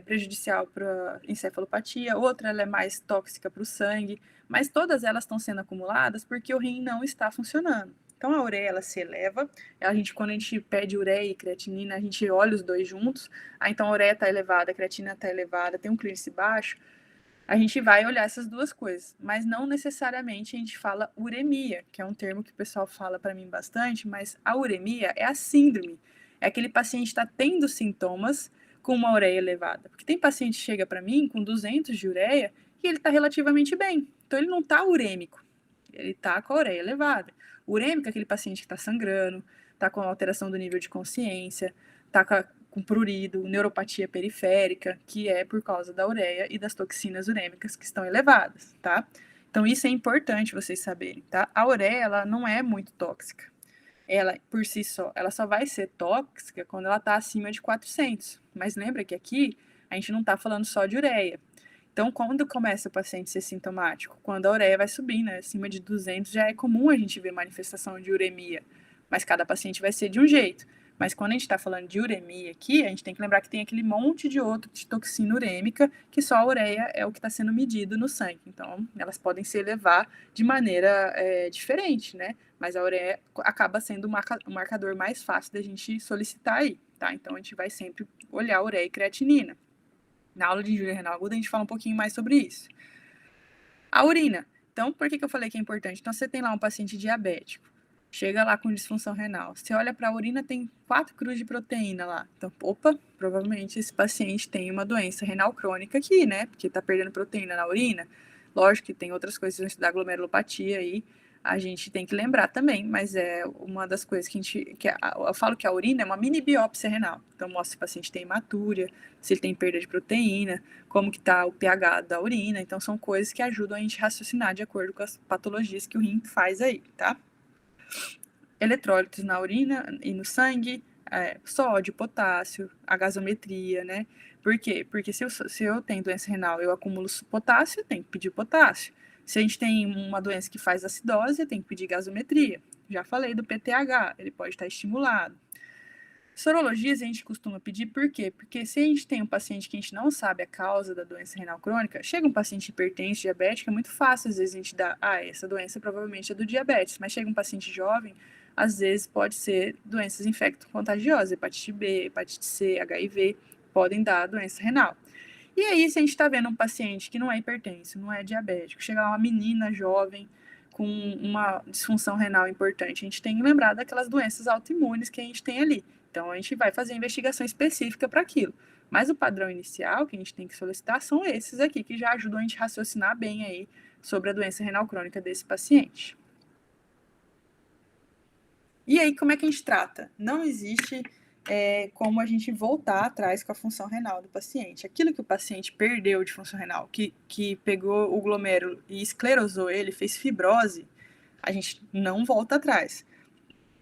prejudicial para encefalopatia, outra ela é mais tóxica para o sangue, mas todas elas estão sendo acumuladas porque o rim não está funcionando. Então, a ureia, ela se eleva, quando a gente pede ureia e creatinina, a gente olha os dois juntos, então a ureia está elevada, a creatina está elevada, tem um clearance baixo, a gente vai olhar essas duas coisas, mas não necessariamente a gente fala uremia, que é um termo que o pessoal fala para mim bastante, mas a uremia é a síndrome, é aquele paciente está tendo sintomas com uma ureia elevada, porque tem paciente que chega para mim com 200 de ureia e ele está relativamente bem, então ele não está urêmico, ele está com a ureia elevada. Urêmico é aquele paciente que está sangrando, está com alteração do nível de consciência, está com prurido, neuropatia periférica, que é por causa da ureia e das toxinas urêmicas que estão elevadas, tá? Então, isso é importante vocês saberem, tá? A ureia, ela não é muito tóxica. Ela, por si só, ela só vai ser tóxica quando ela está acima de 400. Mas lembra que aqui a gente não está falando só de ureia. Então, quando começa o paciente a ser sintomático? Quando a ureia vai subir, né? Acima de 200 já é comum a gente ver manifestação de uremia, mas cada paciente vai ser de um jeito. Mas quando a gente está falando de uremia aqui, a gente tem que lembrar que tem aquele monte de outro de toxina urêmica, que só a ureia é o que está sendo medido no sangue. Então, elas podem se elevar de maneira diferente, né? Mas a ureia acaba sendo o marcador mais fácil da gente solicitar aí, tá? Então, a gente vai sempre olhar a ureia e creatinina. Na aula de injúria renal aguda, a gente fala um pouquinho mais sobre isso. A urina. Então, por que eu falei que é importante? Então, você tem lá um paciente diabético, chega lá com disfunção renal. Você olha para a urina, tem 4 cruz de proteína lá. Então, opa, provavelmente esse paciente tem uma doença renal crônica aqui, né? Porque está perdendo proteína na urina. Lógico que tem outras coisas da glomerulopatia aí, a gente tem que lembrar também, mas é uma das coisas que eu falo que a urina é uma mini biópsia renal. Então, mostra se o paciente tem hematúria, se ele tem perda de proteína, como que está o pH da urina. Então, são coisas que ajudam a gente a raciocinar de acordo com as patologias que o rim faz aí, tá? Eletrólitos na urina e no sangue, sódio, potássio, a gasometria, né? Por quê? Porque se eu tenho doença renal, eu acumulo potássio, eu tenho que pedir potássio. Se a gente tem uma doença que faz acidose, tem que pedir gasometria. Já falei do PTH, ele pode estar estimulado. Sorologias a gente costuma pedir por quê? Porque se a gente tem um paciente que a gente não sabe a causa da doença renal crônica, chega um paciente hipertenso, diabético, é muito fácil às vezes a gente dar, essa doença provavelmente é do diabetes, mas chega um paciente jovem, às vezes pode ser doenças infecto-contagiosas, hepatite B, hepatite C, HIV, podem dar doença renal. E aí, se a gente está vendo um paciente que não é hipertenso, não é diabético, chega lá uma menina jovem com uma disfunção renal importante, a gente tem que lembrar daquelas doenças autoimunes que a gente tem ali. Então, a gente vai fazer investigação específica para aquilo. Mas o padrão inicial que a gente tem que solicitar são esses aqui, que já ajudam a gente a raciocinar bem aí sobre a doença renal crônica desse paciente. E aí, como é que a gente trata? Não existe como a gente voltar atrás com a função renal do paciente. Aquilo que o paciente perdeu de função renal, que pegou o glomérulo e esclerosou ele, fez fibrose, a gente não volta atrás.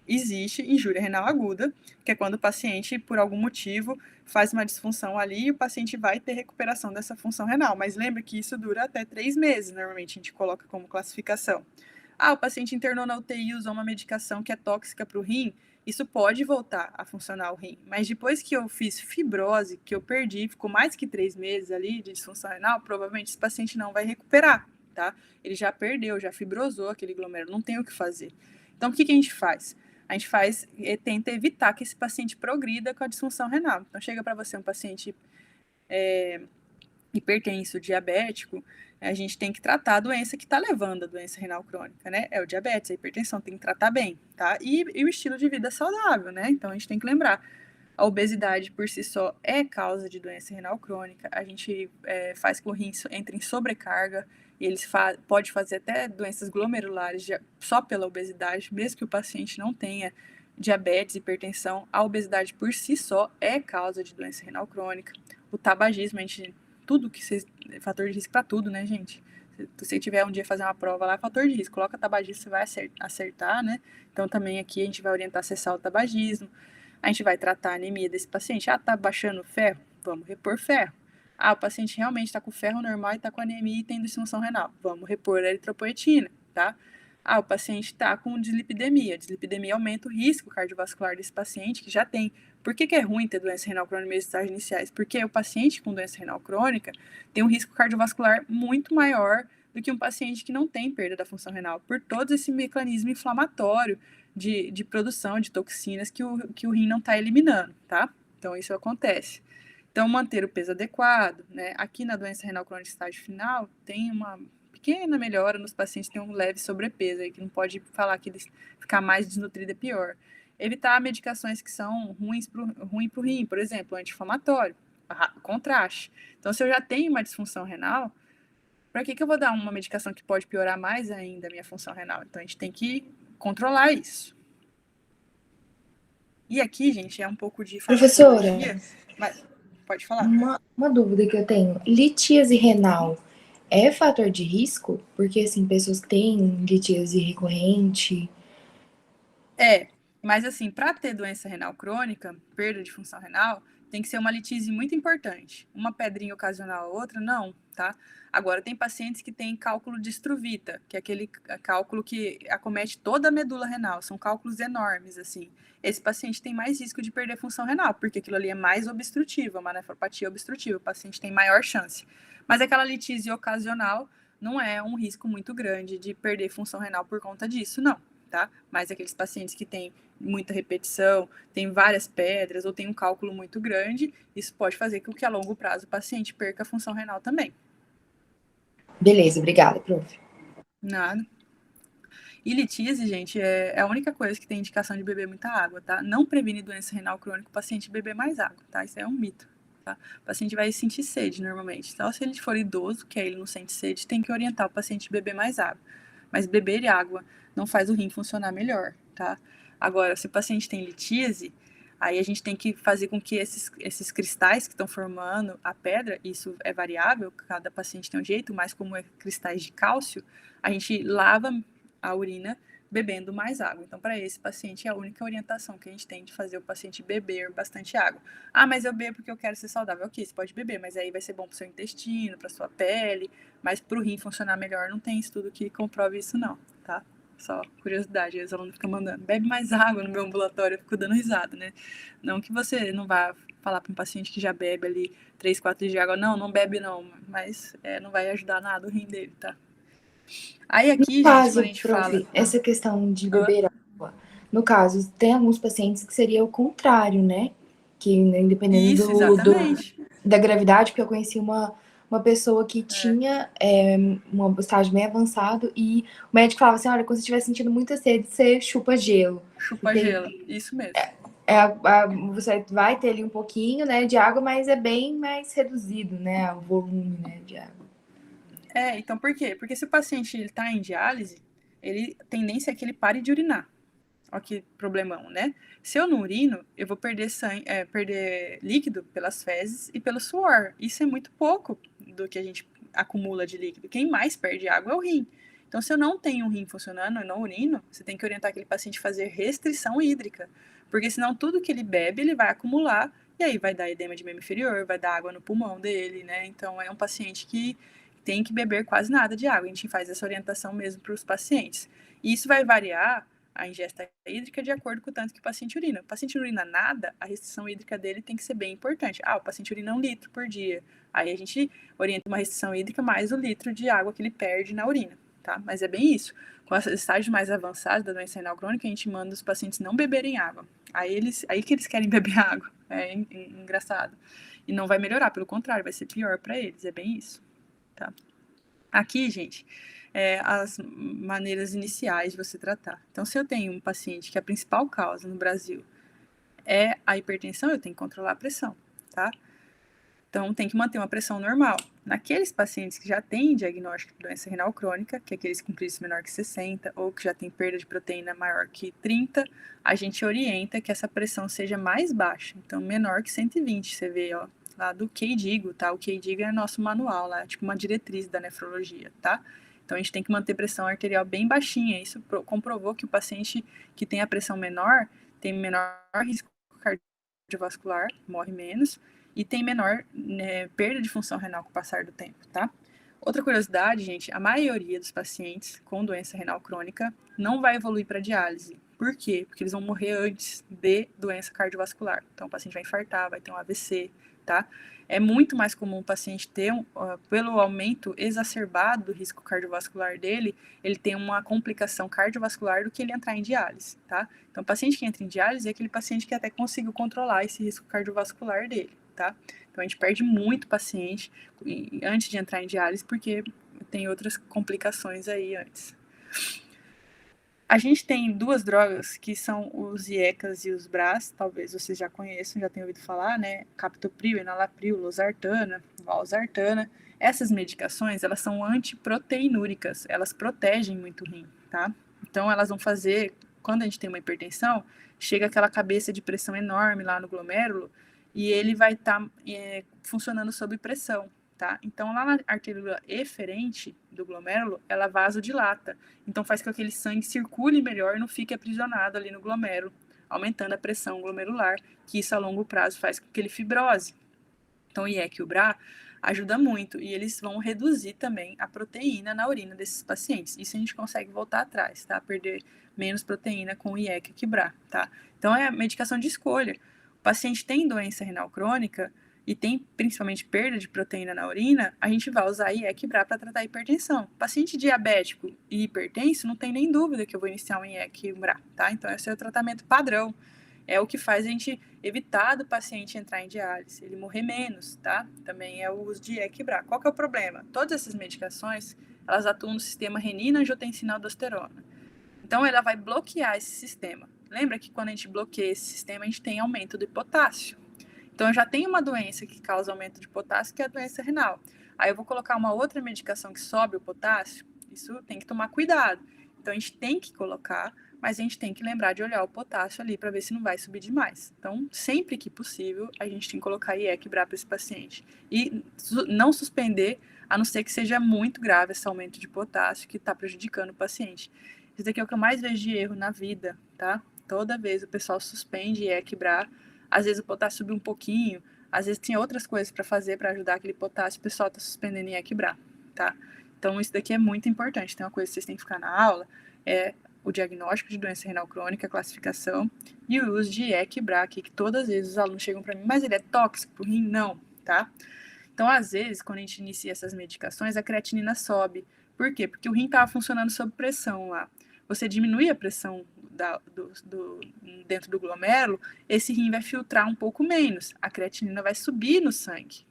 Existe injúria renal aguda, que é quando o paciente, por algum motivo, faz uma disfunção ali e o paciente vai ter recuperação dessa função renal. Mas lembra que isso dura até 3 meses, normalmente a gente coloca como classificação. O paciente internou na UTI e usou uma medicação que é tóxica para o rim, isso pode voltar a funcionar o rim. Mas depois que eu fiz fibrose, que eu perdi, ficou mais que 3 meses ali de disfunção renal, provavelmente esse paciente não vai recuperar, tá? Ele já perdeu, já fibrosou aquele glomérulo, não tem o que fazer. Então, o que a gente faz? A gente tenta evitar que esse paciente progrida com a disfunção renal. Então, chega para você um paciente hipertenso, diabético, a gente tem que tratar a doença que está levando a doença renal crônica, né? É o diabetes, a hipertensão, tem que tratar bem, tá? E o estilo de vida saudável, né? Então, a gente tem que lembrar, a obesidade por si só é causa de doença renal crônica, a gente faz com que o rim entre em sobrecarga, e eles pode fazer até doenças glomerulares só pela obesidade, mesmo que o paciente não tenha diabetes, hipertensão, a obesidade por si só é causa de doença renal crônica. O tabagismo, tudo que fator de risco para tudo, né, gente? Se você tiver um dia fazer uma prova lá, fator de risco, coloca tabagismo, você vai acertar, né? Então, também aqui a gente vai orientar a cessar o tabagismo. A gente vai tratar a anemia desse paciente. Tá baixando o ferro? Vamos repor ferro. O paciente realmente está com ferro normal e está com anemia e tem disfunção renal. Vamos repor a eritropoetina, tá? O paciente está com dislipidemia. Dislipidemia aumenta o risco cardiovascular desse paciente que já tem. Por que é ruim ter doença renal crônica nos estágios iniciais? Porque o paciente com doença renal crônica tem um risco cardiovascular muito maior do que um paciente que não tem perda da função renal, por todo esse mecanismo inflamatório de produção de toxinas que o rim não está eliminando, tá? Então, isso acontece. Então, manter o peso adequado, né? Aqui na doença renal crônica estágio final, tem uma pequena melhora nos pacientes que têm um leve sobrepeso, aí, que não pode falar que eles ficar mais desnutrido é pior. Evitar medicações que são ruins para o rim, por exemplo, anti-inflamatório, contraste. Então, se eu já tenho uma disfunção renal, para que eu vou dar uma medicação que pode piorar mais ainda a minha função renal? Então, a gente tem que controlar isso. E aqui, gente, é um pouco de Professora, mas pode falar. Uma dúvida que eu tenho. Litíase renal é fator de risco? Porque, assim, pessoas que têm litíase recorrente... Mas assim, para ter doença renal crônica, perda de função renal, tem que ser uma litíase muito importante. Uma pedrinha ocasional ou outra, não, tá? Agora, tem pacientes que têm cálculo de Struvita, que é aquele cálculo que acomete toda a medula renal. São cálculos enormes, assim. Esse paciente tem mais risco de perder função renal, porque aquilo ali é mais obstrutivo, uma nefropatia obstrutiva. O paciente tem maior chance. Mas aquela litíase ocasional não é um risco muito grande de perder função renal por conta disso, não. Tá? Mas aqueles pacientes que têm muita repetição, têm várias pedras ou têm um cálculo muito grande, isso pode fazer com que a longo prazo o paciente perca a função renal também. Beleza, obrigada, prof. Nada. E litíase, gente, é a única coisa que tem indicação de beber muita água, tá? Não previne doença renal crônica o paciente beber mais água, tá? Isso é um mito, tá? O paciente vai sentir sede normalmente. Então, se ele for idoso, que aí ele não sente sede, tem que orientar o paciente a beber mais água. Mas beber água não faz o rim funcionar melhor, tá? Agora, se o paciente tem litíase, aí a gente tem que fazer com que esses cristais que estão formando a pedra, isso é variável, cada paciente tem um jeito, mas como é cristais de cálcio, a gente lava a urina bebendo mais água. Então, para esse paciente, é a única orientação que a gente tem de fazer o paciente beber bastante água. Mas eu bebo porque eu quero ser saudável. Ok, você pode beber, mas aí vai ser bom para o seu intestino, para sua pele, mas para o rim funcionar melhor, não tem estudo que comprove isso não, tá? Só curiosidade, aí os alunos ficam mandando, bebe mais água no meu ambulatório, eu fico dando risada, né? Não que você não vá falar para um paciente que já bebe ali 3, 4 litros de água, não bebe não, mas não vai ajudar nada o rim dele, tá? Aí aqui, no caso, gente, quando a gente fala... essa questão de beber água, no caso, tem alguns pacientes que seria o contrário, né? Que independendo Isso, exatamente. da gravidade, porque eu conheci uma pessoa que tinha um estágio bem avançado e o médico falava assim, olha, quando você estiver sentindo muita sede, você chupa gelo. Chupa gelo, isso mesmo. Você vai ter ali um pouquinho, né, de água, mas é bem mais reduzido, né, o volume, né, de água. Então por quê? Porque se o paciente está em diálise, a tendência é que ele pare de urinar. Olha que problemão, né? Se eu não urino, eu vou perder perder líquido pelas fezes e pelo suor. Isso é muito pouco do que a gente acumula de líquido. Quem mais perde água é o rim. Então, se eu não tenho um rim funcionando e não urino, você tem que orientar aquele paciente a fazer restrição hídrica. Porque senão tudo que ele bebe, ele vai acumular e aí vai dar edema de membro inferior, vai dar água no pulmão dele, né? Então, é um paciente que tem que beber quase nada de água. A gente faz essa orientação mesmo para os pacientes. E isso vai variar a ingesta hídrica de acordo com o tanto que o paciente urina. O paciente urina nada, a restrição hídrica dele tem que ser bem importante. O paciente urina 1 litro por dia. Aí a gente orienta uma restrição hídrica mais o litro de água que ele perde na urina, tá? Mas é bem isso. Com os estágios mais avançados da doença renal crônica, a gente manda os pacientes não beberem água. Aí que eles querem beber água. É engraçado. E não vai melhorar, pelo contrário, vai ser pior para eles. É bem isso, tá? Aqui, gente, as maneiras iniciais de você tratar. Então, se eu tenho um paciente que a principal causa no Brasil é a hipertensão, eu tenho que controlar a pressão, tá? Então, tem que manter uma pressão normal. Naqueles pacientes que já têm diagnóstico de doença renal crônica, que é aqueles com crise menor que 60, ou que já tem perda de proteína maior que 30, a gente orienta que essa pressão seja mais baixa, então menor que 120, você vê, ó, lá do KDIGO, tá? O KDIGO é nosso manual lá, tipo uma diretriz da nefrologia, tá? Então, a gente tem que manter pressão arterial bem baixinha. Isso comprovou que o paciente que tem a pressão menor tem menor risco cardiovascular, morre menos, e tem menor perda de função renal com o passar do tempo, tá? Outra curiosidade, gente, a maioria dos pacientes com doença renal crônica não vai evoluir para diálise. Por quê? Porque eles vão morrer antes de doença cardiovascular. Então, o paciente vai infartar, vai ter um AVC, tá? É muito mais comum o paciente ter, pelo aumento exacerbado do risco cardiovascular dele, ele tem uma complicação cardiovascular do que ele entrar em diálise, tá? Então, o paciente que entra em diálise é aquele paciente que até conseguiu controlar esse risco cardiovascular dele, tá? Então, a gente perde muito paciente antes de entrar em diálise, porque tem outras complicações aí antes. A gente tem 2 drogas que são os IECAS e os BRAS, talvez vocês já conheçam, já tenham ouvido falar, né? Captopril, enalapril, losartana, valsartana. Essas medicações, elas são antiproteinúricas, elas protegem muito o rim, tá? Então, elas vão fazer, quando a gente tem uma hipertensão, chega aquela cabeça de pressão enorme lá no glomérulo e ele vai estar funcionando sob pressão, tá? Então, lá na arteríola eferente do glomérulo, ela vasodilata. Então, faz com que aquele sangue circule melhor e não fique aprisionado ali no glomérulo, aumentando a pressão glomerular, que isso a longo prazo faz com que ele fibrose. Então, o IEC e o BRA ajuda muito e eles vão reduzir também a proteína na urina desses pacientes. Isso a gente consegue voltar atrás, tá? Perder menos proteína com o IEC que BRA, tá? Então, é medicação de escolha. O paciente tem doença renal crônica e tem principalmente perda de proteína na urina, a gente vai usar IEC e BRA para tratar a hipertensão. Paciente diabético e hipertenso, não tem nem dúvida que eu vou iniciar um IEC e um BRA, tá? Então, esse é o tratamento padrão. É o que faz a gente evitar do paciente entrar em diálise, ele morrer menos, tá? Também é o uso de IEC e BRA. Qual que é o problema? Todas essas medicações, elas atuam no sistema renina-angiotensina-aldosterona. Então, ela vai bloquear esse sistema. Lembra que quando a gente bloqueia esse sistema, a gente tem aumento de potássio. Então, eu já tenho uma doença que causa aumento de potássio, que é a doença renal. Aí eu vou colocar uma outra medicação que sobe o potássio, isso tem que tomar cuidado. Então, a gente tem que colocar, mas a gente tem que lembrar de olhar o potássio ali para ver se não vai subir demais. Então, sempre que possível, a gente tem que colocar IEC e BRA para esse paciente. E não suspender, a não ser que seja muito grave esse aumento de potássio que está prejudicando o paciente. Isso daqui é o que eu mais vejo de erro na vida, tá? Toda vez o pessoal suspende IEC e BRA, às vezes o potássio subiu um pouquinho, às vezes tinha outras coisas para fazer para ajudar aquele potássio, o pessoal está suspendendo IEC e BRA, tá? Então, isso daqui é muito importante. Tem uma coisa que vocês têm que ficar na aula, é o diagnóstico de doença renal crônica, a classificação, e o uso de IEC e BRA, que todas as vezes os alunos chegam para mim, mas ele é tóxico para o rim? Não, tá? Então, às vezes, quando a gente inicia essas medicações, a creatinina sobe. Por quê? Porque o rim estava funcionando sob pressão lá. Você diminui a pressão dentro do glomérulo, esse rim vai filtrar um pouco menos, a creatinina vai subir no sangue,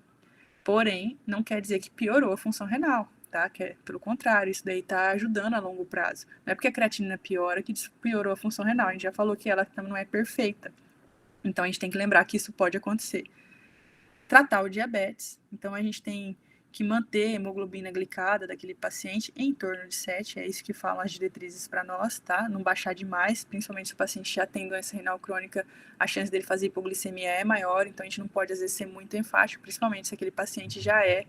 Porém, não quer dizer que piorou a função renal, tá? Pelo contrário, isso daí tá ajudando a longo prazo. Não é porque a creatinina piora que piorou a função renal. A gente já falou que ela não é perfeita. Então, a gente tem que lembrar que isso pode acontecer. Tratar o diabetes. Então, a gente tem que manter a hemoglobina glicada daquele paciente em torno de 7, é isso que falam as diretrizes para nós, tá? Não baixar demais, principalmente se o paciente já tem doença renal crônica, a chance dele fazer hipoglicemia é maior, então a gente não pode, às vezes, ser muito enfático, principalmente se aquele paciente já é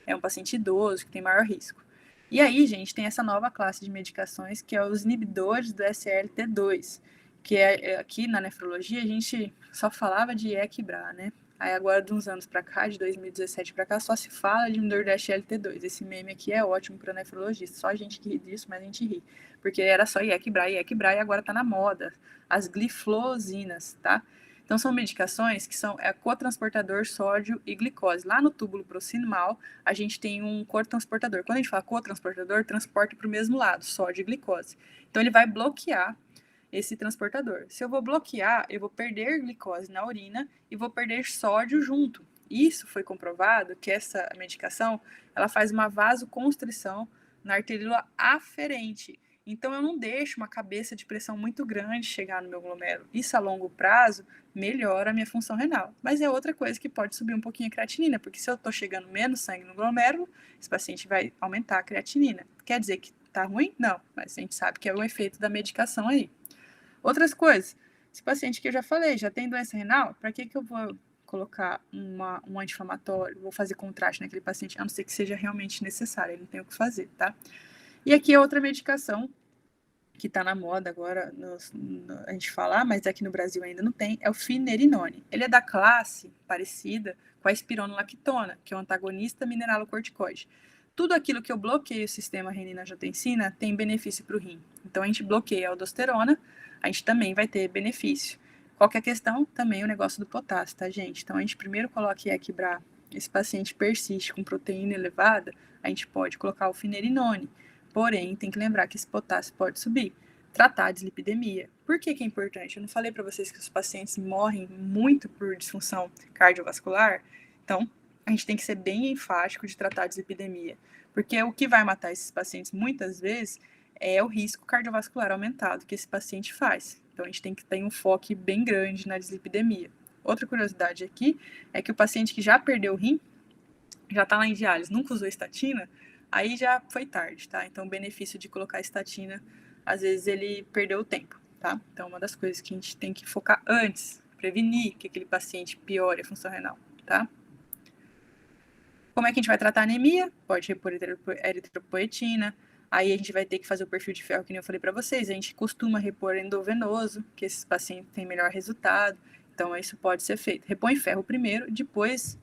um paciente idoso, que tem maior risco. E aí, gente, tem essa nova classe de medicações, que é os inibidores do SLT2, que aqui na nefrologia a gente só falava de Equibra, né? Aí agora, de uns anos para cá, de 2017 para cá, só se fala de inibidor do SLT2. Esse meme aqui é ótimo para nefrologista. Só a gente que ri disso, mas a gente ri. Porque era só Equibra e agora tá na moda. As gliflosinas, tá? Então, são medicações que são cotransportador sódio e glicose. Lá no túbulo proximal, a gente tem um cotransportador. Quando a gente fala cotransportador, transporta para o mesmo lado, sódio e glicose. Então, ele vai bloquear esse transportador. Se eu vou bloquear, eu vou perder glicose na urina e vou perder sódio junto. Isso foi comprovado que essa medicação, ela faz uma vasoconstrição na arteríola aferente. Então, eu não deixo uma cabeça de pressão muito grande chegar no meu glomérulo. Isso, a longo prazo, melhora a minha função renal. Mas é outra coisa que pode subir um pouquinho a creatinina, porque se eu estou chegando menos sangue no glomérulo, esse paciente vai aumentar a creatinina. Quer dizer que tá ruim? Não, mas a gente sabe que é o efeito da medicação aí. Outras coisas, esse paciente que eu já falei, já tem doença renal, para que eu vou colocar um anti-inflamatório, vou fazer contraste naquele paciente, a não ser que seja realmente necessário, ele não tem o que fazer, tá? E aqui é outra medicação que está na moda agora, a gente falar, mas aqui no Brasil ainda não tem, é o finerenone. Ele é da classe parecida com a espironolactona, que é um antagonista mineralocorticoide. Tudo aquilo que eu bloqueio o sistema renina-angiotensina tem benefício para o rim. Então, a gente bloqueia a aldosterona, a gente também vai ter benefício. Qualquer questão, também o negócio do potássio, tá, gente? Então, a gente primeiro coloca Equibra, esse paciente persiste com proteína elevada, a gente pode colocar o finerenone. Porém, tem que lembrar que esse potássio pode subir. Tratar a dislipidemia. Por que é importante? Eu não falei para vocês que os pacientes morrem muito por disfunção cardiovascular? Então, a gente tem que ser bem enfático de tratar a dislipidemia. Porque o que vai matar esses pacientes, muitas vezes, é o risco cardiovascular aumentado que esse paciente faz. Então, a gente tem que ter um foco bem grande na dislipidemia. Outra curiosidade aqui é que o paciente que já perdeu o rim, já está lá em diálise, nunca usou estatina, aí já foi tarde, tá? Então, o benefício de colocar estatina, às vezes ele perdeu o tempo, tá? Então, uma das coisas que a gente tem que focar antes, prevenir que aquele paciente piore a função renal, tá? Como é que a gente vai tratar a anemia? Pode repor eritropoetina, aí a gente vai ter que fazer o perfil de ferro, que nem eu falei para vocês, a gente costuma repor endovenoso, que esses pacientes têm melhor resultado, então isso pode ser feito. Repõe ferro primeiro, depois...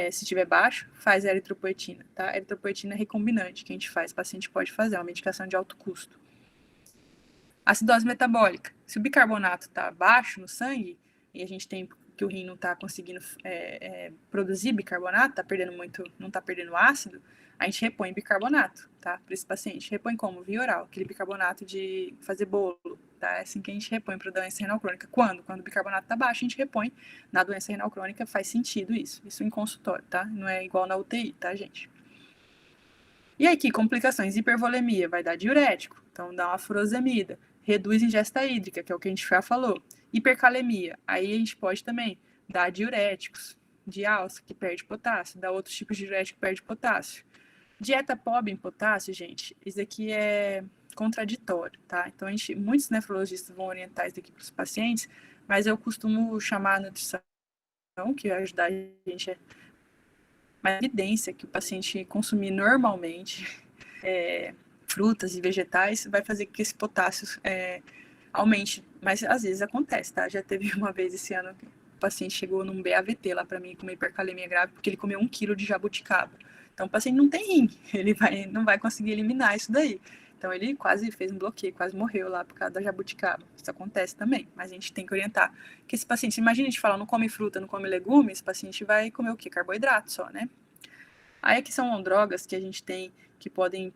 se estiver baixo, faz a eritropoetina, tá? A eritropoetina recombinante que a gente faz, o paciente pode fazer, é uma medicação de alto custo. Acidose metabólica. Se o bicarbonato está baixo no sangue, e a gente tem que o rim não está conseguindo produzir bicarbonato, tá perdendo muito, não está perdendo ácido, a gente repõe bicarbonato, tá? Para esse paciente. Repõe como? Via oral, aquele bicarbonato de fazer bolo, tá? É assim que a gente repõe para doença renal crônica. Quando? Quando o bicarbonato está baixo, a gente repõe. Na doença renal crônica faz sentido isso. Isso em consultório, tá? Não é igual na UTI, tá, gente? E aqui, complicações. Hipervolemia, vai dar diurético, então dá uma furosemida. Reduz ingesta hídrica, que é o que a gente já falou. Hipercalemia, aí a gente pode também dar diuréticos, de alça, que perde potássio, dá outros tipos de diurético que perde potássio. Dieta pobre em potássio, gente, isso aqui é contraditório, tá? Então, muitos nefrologistas vão orientar isso aqui para os pacientes, mas eu costumo chamar a nutrição, que vai ajudar a gente a uma evidência que o paciente consumir normalmente frutas e vegetais vai fazer com que esse potássio aumente, mas às vezes acontece, tá? Já teve uma vez esse ano que o paciente chegou num BAVT lá para mim com uma hipercalemia grave porque ele comeu 1 quilo de jabuticaba. Então, o paciente não tem rim, ele não vai conseguir eliminar isso daí. Então, ele quase fez um bloqueio, quase morreu lá por causa da jabuticaba. Isso acontece também, mas a gente tem que orientar que esse paciente, imagina a gente falar, não come fruta, não come legumes, esse paciente vai comer o quê? Carboidrato só, né? Aí aqui são drogas que a gente tem que podem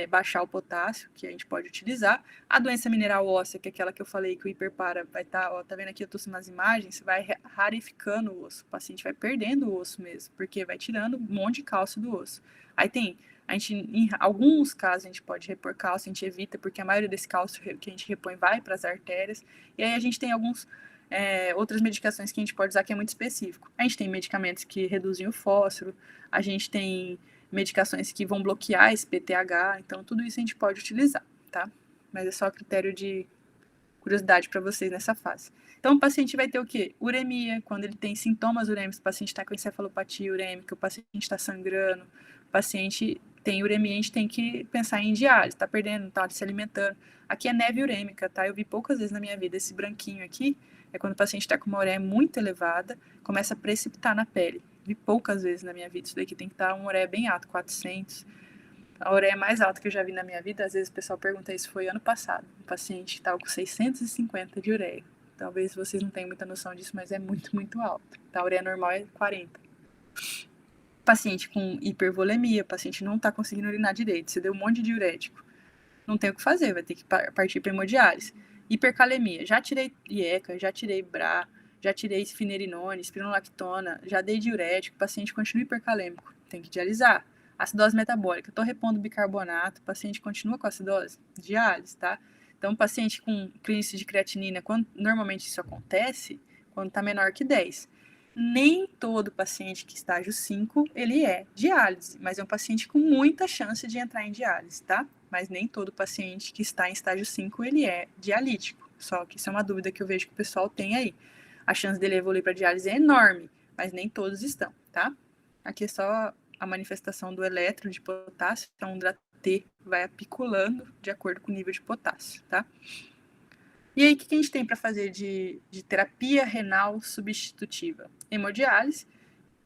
baixar o potássio, que a gente pode utilizar. A doença mineral óssea, que é aquela que eu falei que o hiperpara vai estar, tá vendo aqui, eu tô nas imagens, vai rarificando o osso. O paciente vai perdendo o osso mesmo, porque vai tirando um monte de cálcio do osso. Aí em alguns casos a gente pode repor cálcio, a gente evita, porque a maioria desse cálcio que a gente repõe vai para as artérias. E aí a gente tem outras medicações que a gente pode usar que é muito específico. A gente tem medicamentos que reduzem o fósforo, a gente tem medicações que vão bloquear esse PTH, então tudo isso a gente pode utilizar, tá? Mas é só critério de curiosidade para vocês nessa fase. Então o paciente vai ter o quê? Uremia, quando ele tem sintomas urêmicos, o paciente está com encefalopatia urêmica, o paciente está sangrando, o paciente tem uremia, a gente tem que pensar em diálise, está perdendo, não está se alimentando. Aqui é neve urêmica, tá? Eu vi poucas vezes na minha vida esse branquinho aqui, é quando o paciente está com uma ureia muito elevada, começa a precipitar na pele. Vi poucas vezes na minha vida. Isso daqui tem que estar uma ureia bem alta, 400. A ureia mais alta que eu já vi na minha vida, às vezes o pessoal pergunta isso, foi ano passado. Um paciente estava com 650 de ureia. Talvez vocês não tenham muita noção disso, mas é muito, muito alto. A ureia normal é 40. Paciente com hipervolemia, paciente não está conseguindo urinar direito, você deu um monte de diurético. Não tem o que fazer, vai ter que partir para hemodiálise. Hipercalemia, já tirei IECA, já tirei BRA, já tirei esfinerinone, espironolactona, já dei diurético, o paciente continua hipercalêmico, tem que dialisar. Acidose metabólica, estou repondo bicarbonato, o paciente continua com acidose, diálise, tá? Então, paciente com clínice de creatinina, normalmente isso acontece quando está menor que 10. Nem todo paciente que estágio 5, ele é diálise, mas é um paciente com muita chance de entrar em diálise, tá? Mas nem todo paciente que está em estágio 5, ele é dialítico. Só que isso é uma dúvida que eu vejo que o pessoal tem aí. A chance dele evoluir para diálise é enorme, mas nem todos estão, tá? Aqui é só a manifestação do eletro de potássio, então o T vai apiculando de acordo com o nível de potássio, tá? E aí, o que a gente tem para fazer de terapia renal substitutiva? Hemodiálise,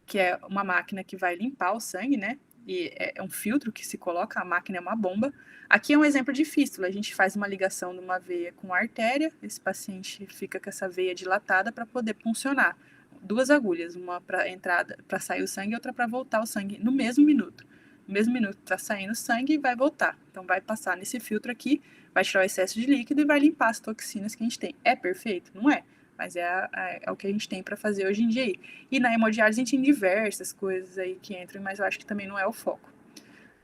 que é uma máquina que vai limpar o sangue, né? E é um filtro que se coloca, a máquina é uma bomba. Aqui é um exemplo de fístula, a gente faz uma ligação de uma veia com a artéria, esse paciente fica com essa veia dilatada para poder funcionar. 2 agulhas, uma para entrada, para sair o sangue e outra para voltar o sangue no mesmo minuto. No mesmo minuto está saindo o sangue e vai voltar. Então vai passar nesse filtro aqui, vai tirar o excesso de líquido e vai limpar as toxinas que a gente tem. É perfeito? Não é. Mas é o que a gente tem para fazer hoje em dia aí. E na hemodiálise a gente tem diversas coisas aí que entram, mas eu acho que também não é o foco.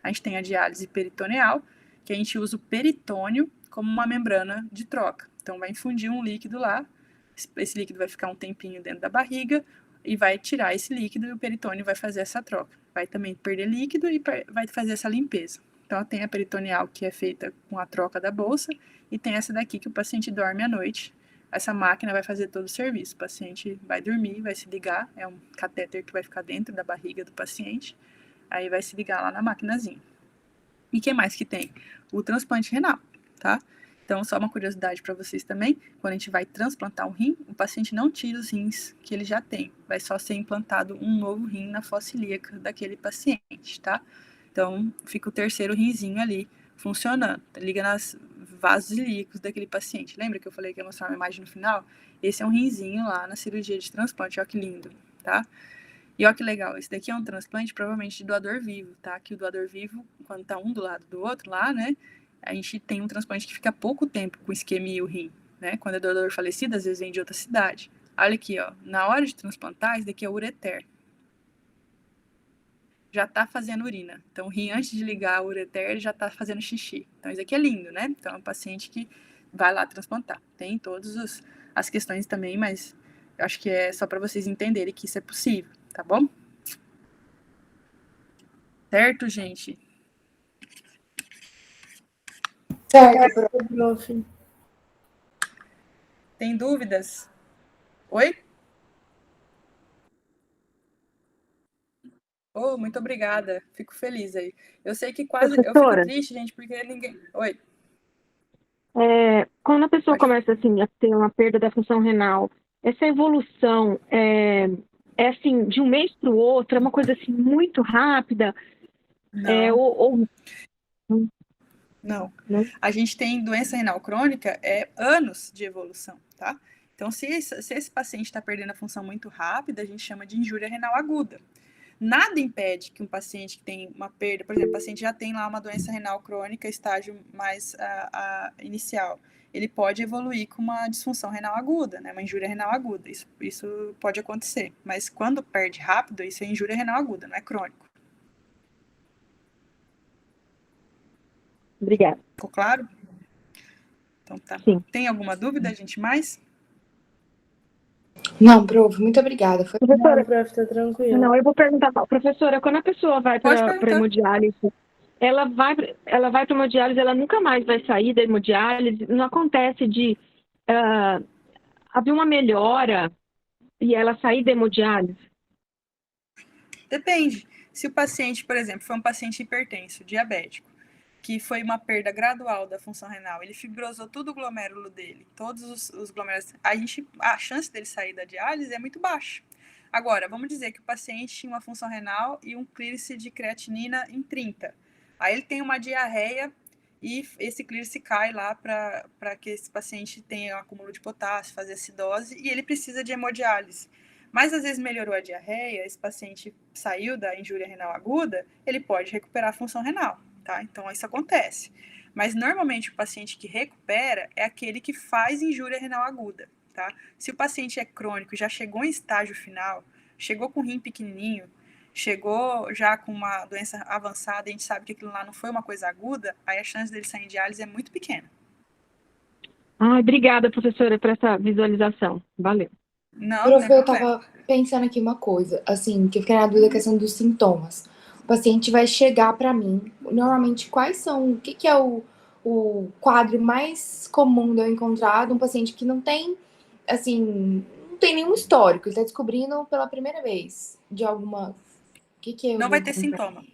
A gente tem a diálise peritoneal, que a gente usa o peritônio como uma membrana de troca. Então vai infundir um líquido lá, esse líquido vai ficar um tempinho dentro da barriga e vai tirar esse líquido e o peritônio vai fazer essa troca. Vai também perder líquido e vai fazer essa limpeza. Então tem a peritoneal que é feita com a troca da bolsa e tem essa daqui que o paciente dorme à noite. Essa máquina vai fazer todo o serviço. O paciente vai dormir, vai se ligar, é um catéter que vai ficar dentro da barriga do paciente, aí vai se ligar lá na maquinazinha. E o que mais que tem? O transplante renal, tá? Então, só uma curiosidade para vocês também, quando a gente vai transplantar um rim, o paciente não tira os rins que ele já tem, vai só ser implantado um novo rim na fossa ilíaca daquele paciente, tá? Então, fica o terceiro rinzinho ali funcionando, liga nas vasos ilíacos daquele paciente. Lembra que eu falei que ia mostrar uma imagem no final? Esse é um rinzinho lá na cirurgia de transplante, olha que lindo, tá? E olha que legal, esse daqui é um transplante provavelmente de doador vivo, tá? Que o doador vivo, quando tá um do lado do outro lá, né? A gente tem um transplante que fica pouco tempo com isquemia e o rim, né? Quando é doador falecido, às vezes vem de outra cidade. Olha aqui, ó, na hora de transplantar, esse daqui é o ureter. Já tá fazendo urina. Então, o rim, antes de ligar o ureter, ele já tá fazendo xixi. Então, isso aqui é lindo, né? Então, é um paciente que vai lá transplantar. Tem todas as questões também, mas eu acho que é só para vocês entenderem que isso é possível, tá bom? Certo, gente? Certo, prof. Tem dúvidas? Oi? Oh, muito obrigada. Fico feliz aí. Eu sei que quase... Eu fico Professora, triste, gente, porque ninguém... Oi. quando a pessoa Pode- começa assim, a ter uma perda da função renal, essa evolução é assim, de um mês para o outro, é uma coisa assim muito rápida, Não, ou não. não? A gente tem doença renal crônica, anos de evolução, tá? Então, se esse paciente está perdendo a função muito rápida, a gente chama de injúria renal aguda. Nada impede que um paciente que tem uma perda, por exemplo, o paciente já tem lá uma doença renal crônica, estágio mais inicial, ele pode evoluir com uma disfunção renal aguda, né, uma injúria renal aguda, isso pode acontecer, mas quando perde rápido, isso é injúria renal aguda, não é crônico. Obrigada. Ficou claro? Então tá. Sim. Tem alguma dúvida, gente, mais? Não, prof, muito obrigada. Foi... Professora, prof, tá tranquilo. não, eu vou perguntar, professora, quando a pessoa vai para hemodiálise, ela vai para hemodiálise, ela nunca mais vai sair da hemodiálise, não acontece de haver uma melhora e ela sair da hemodiálise? Depende. Se o paciente, por exemplo, foi um paciente hipertenso, diabético, que foi uma perda gradual da função renal, ele fibrosou todo o glomérulo dele, todos os glomérulos, a chance dele sair da diálise é muito baixa. Agora, vamos dizer que o paciente tinha uma função renal e um clírice de creatinina em 30. Aí ele tem uma diarreia e esse clírice cai lá para que esse paciente tenha um acúmulo de potássio, fazer acidose, e ele precisa de hemodiálise. Mas às vezes melhorou a diarreia, esse paciente saiu da injúria renal aguda, ele pode recuperar a função renal. Tá? Então, isso acontece. Mas, normalmente, o paciente que recupera é aquele que faz injúria renal aguda. Tá? Se o paciente é crônico, já chegou em estágio final, chegou com o rim pequenininho, chegou já com uma doença avançada, e a gente sabe que aquilo lá não foi uma coisa aguda, aí a chance dele sair em diálise é muito pequena. Obrigada, professora, por essa visualização. Valeu. Não, Prof, não é eu tava pensando aqui uma coisa, assim, que eu fiquei na dúvida da questão dos sintomas. O paciente vai chegar para mim, normalmente quais são, o que é o quadro mais comum de eu encontrar de um paciente que não tem, assim, não tem nenhum histórico, ele tá descobrindo pela primeira vez de alguma... O que é? Não vai ter sintoma.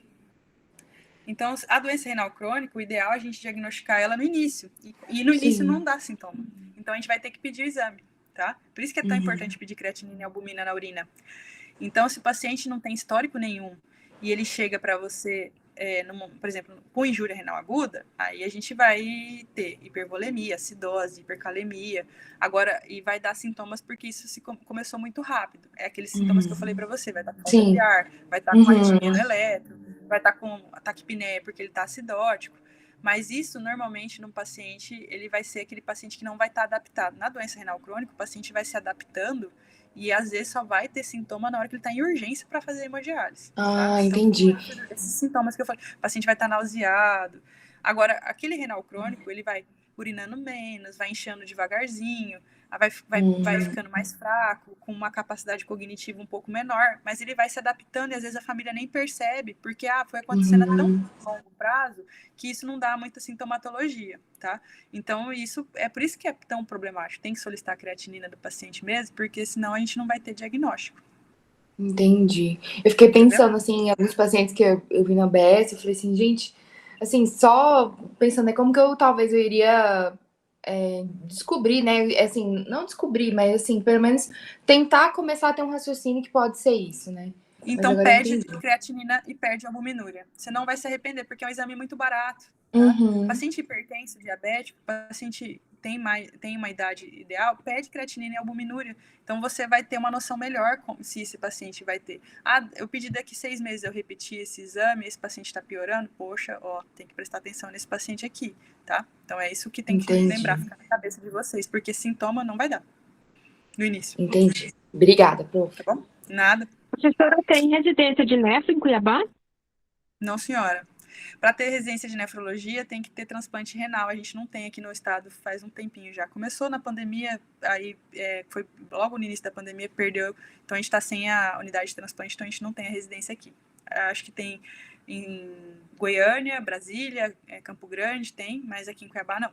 Então, a doença renal crônica, o ideal é a gente diagnosticar ela no início. E no início não dá sintoma. Então, a gente vai ter que pedir o exame, tá? Por isso que é tão importante pedir creatinina e albumina na urina. Então, se o paciente não tem histórico nenhum e ele chega para você, por exemplo, com injúria renal aguda, aí a gente vai ter hipervolemia, acidose, hipercalemia, agora, e vai dar sintomas porque isso começou muito rápido. É aqueles sintomas que eu falei para você, vai estar com falta de ar, vai estar com arritmia no eletro, vai estar com taquipneia porque ele está acidótico. Mas isso, normalmente, num paciente, ele vai ser aquele paciente que não vai estar adaptado. Na doença renal crônica, o paciente vai se adaptando e às vezes só vai ter sintoma na hora que ele está em urgência para fazer hemodiálise. Ah, tá? entendi. Então, esses sintomas que eu falei, o paciente vai estar nauseado. Agora, aquele renal crônico, ele vai urinando menos, vai inchando devagarzinho, vai ficando mais fraco, com uma capacidade cognitiva um pouco menor, mas ele vai se adaptando e às vezes a família nem percebe, porque foi acontecendo a tão longo prazo que isso não dá muita sintomatologia, tá? Então, é por isso que é tão problemático. Tem que solicitar a creatinina do paciente mesmo, porque senão a gente não vai ter diagnóstico. Entendi. Eu fiquei pensando, assim, em alguns pacientes que eu vi na BS, eu falei assim, gente, assim, só pensando em como que talvez eu iria descobrir, né, assim, não descobrir, mas assim, pelo menos tentar começar a ter um raciocínio que pode ser isso, né? Então pede creatinina e pede albuminúria. Você não vai se arrepender, porque é um exame muito barato. Tá? Paciente hipertenso, diabético, paciente tem uma idade ideal, pede creatinina e albuminúria. Então você vai ter uma noção melhor se esse paciente vai ter. Eu pedi daqui 6 meses eu repetir esse exame, esse paciente está piorando, poxa, tem que prestar atenção nesse paciente aqui, tá? Então é isso que tem que lembrar, ficar na cabeça de vocês, porque sintoma não vai dar no início. Entendi. Obrigada, prof. Tá bom? Nada. A professora tem residência de nefro em Cuiabá? Não, senhora. Para ter residência de nefrologia, tem que ter transplante renal. A gente não tem aqui no estado faz um tempinho já. Começou na pandemia, aí foi logo no início da pandemia, perdeu. Então a gente está sem a unidade de transplante, então a gente não tem a residência aqui. Acho que tem em Goiânia, Brasília, Campo Grande, tem, mas aqui em Cuiabá não.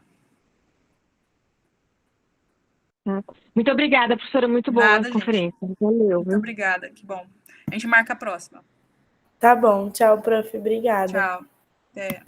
Muito obrigada, professora. Muito boa Nada, a conferência. Valeu. Muito obrigada, que bom. A gente marca a próxima. Tá bom. Tchau, prof. Obrigada. Tchau. Até.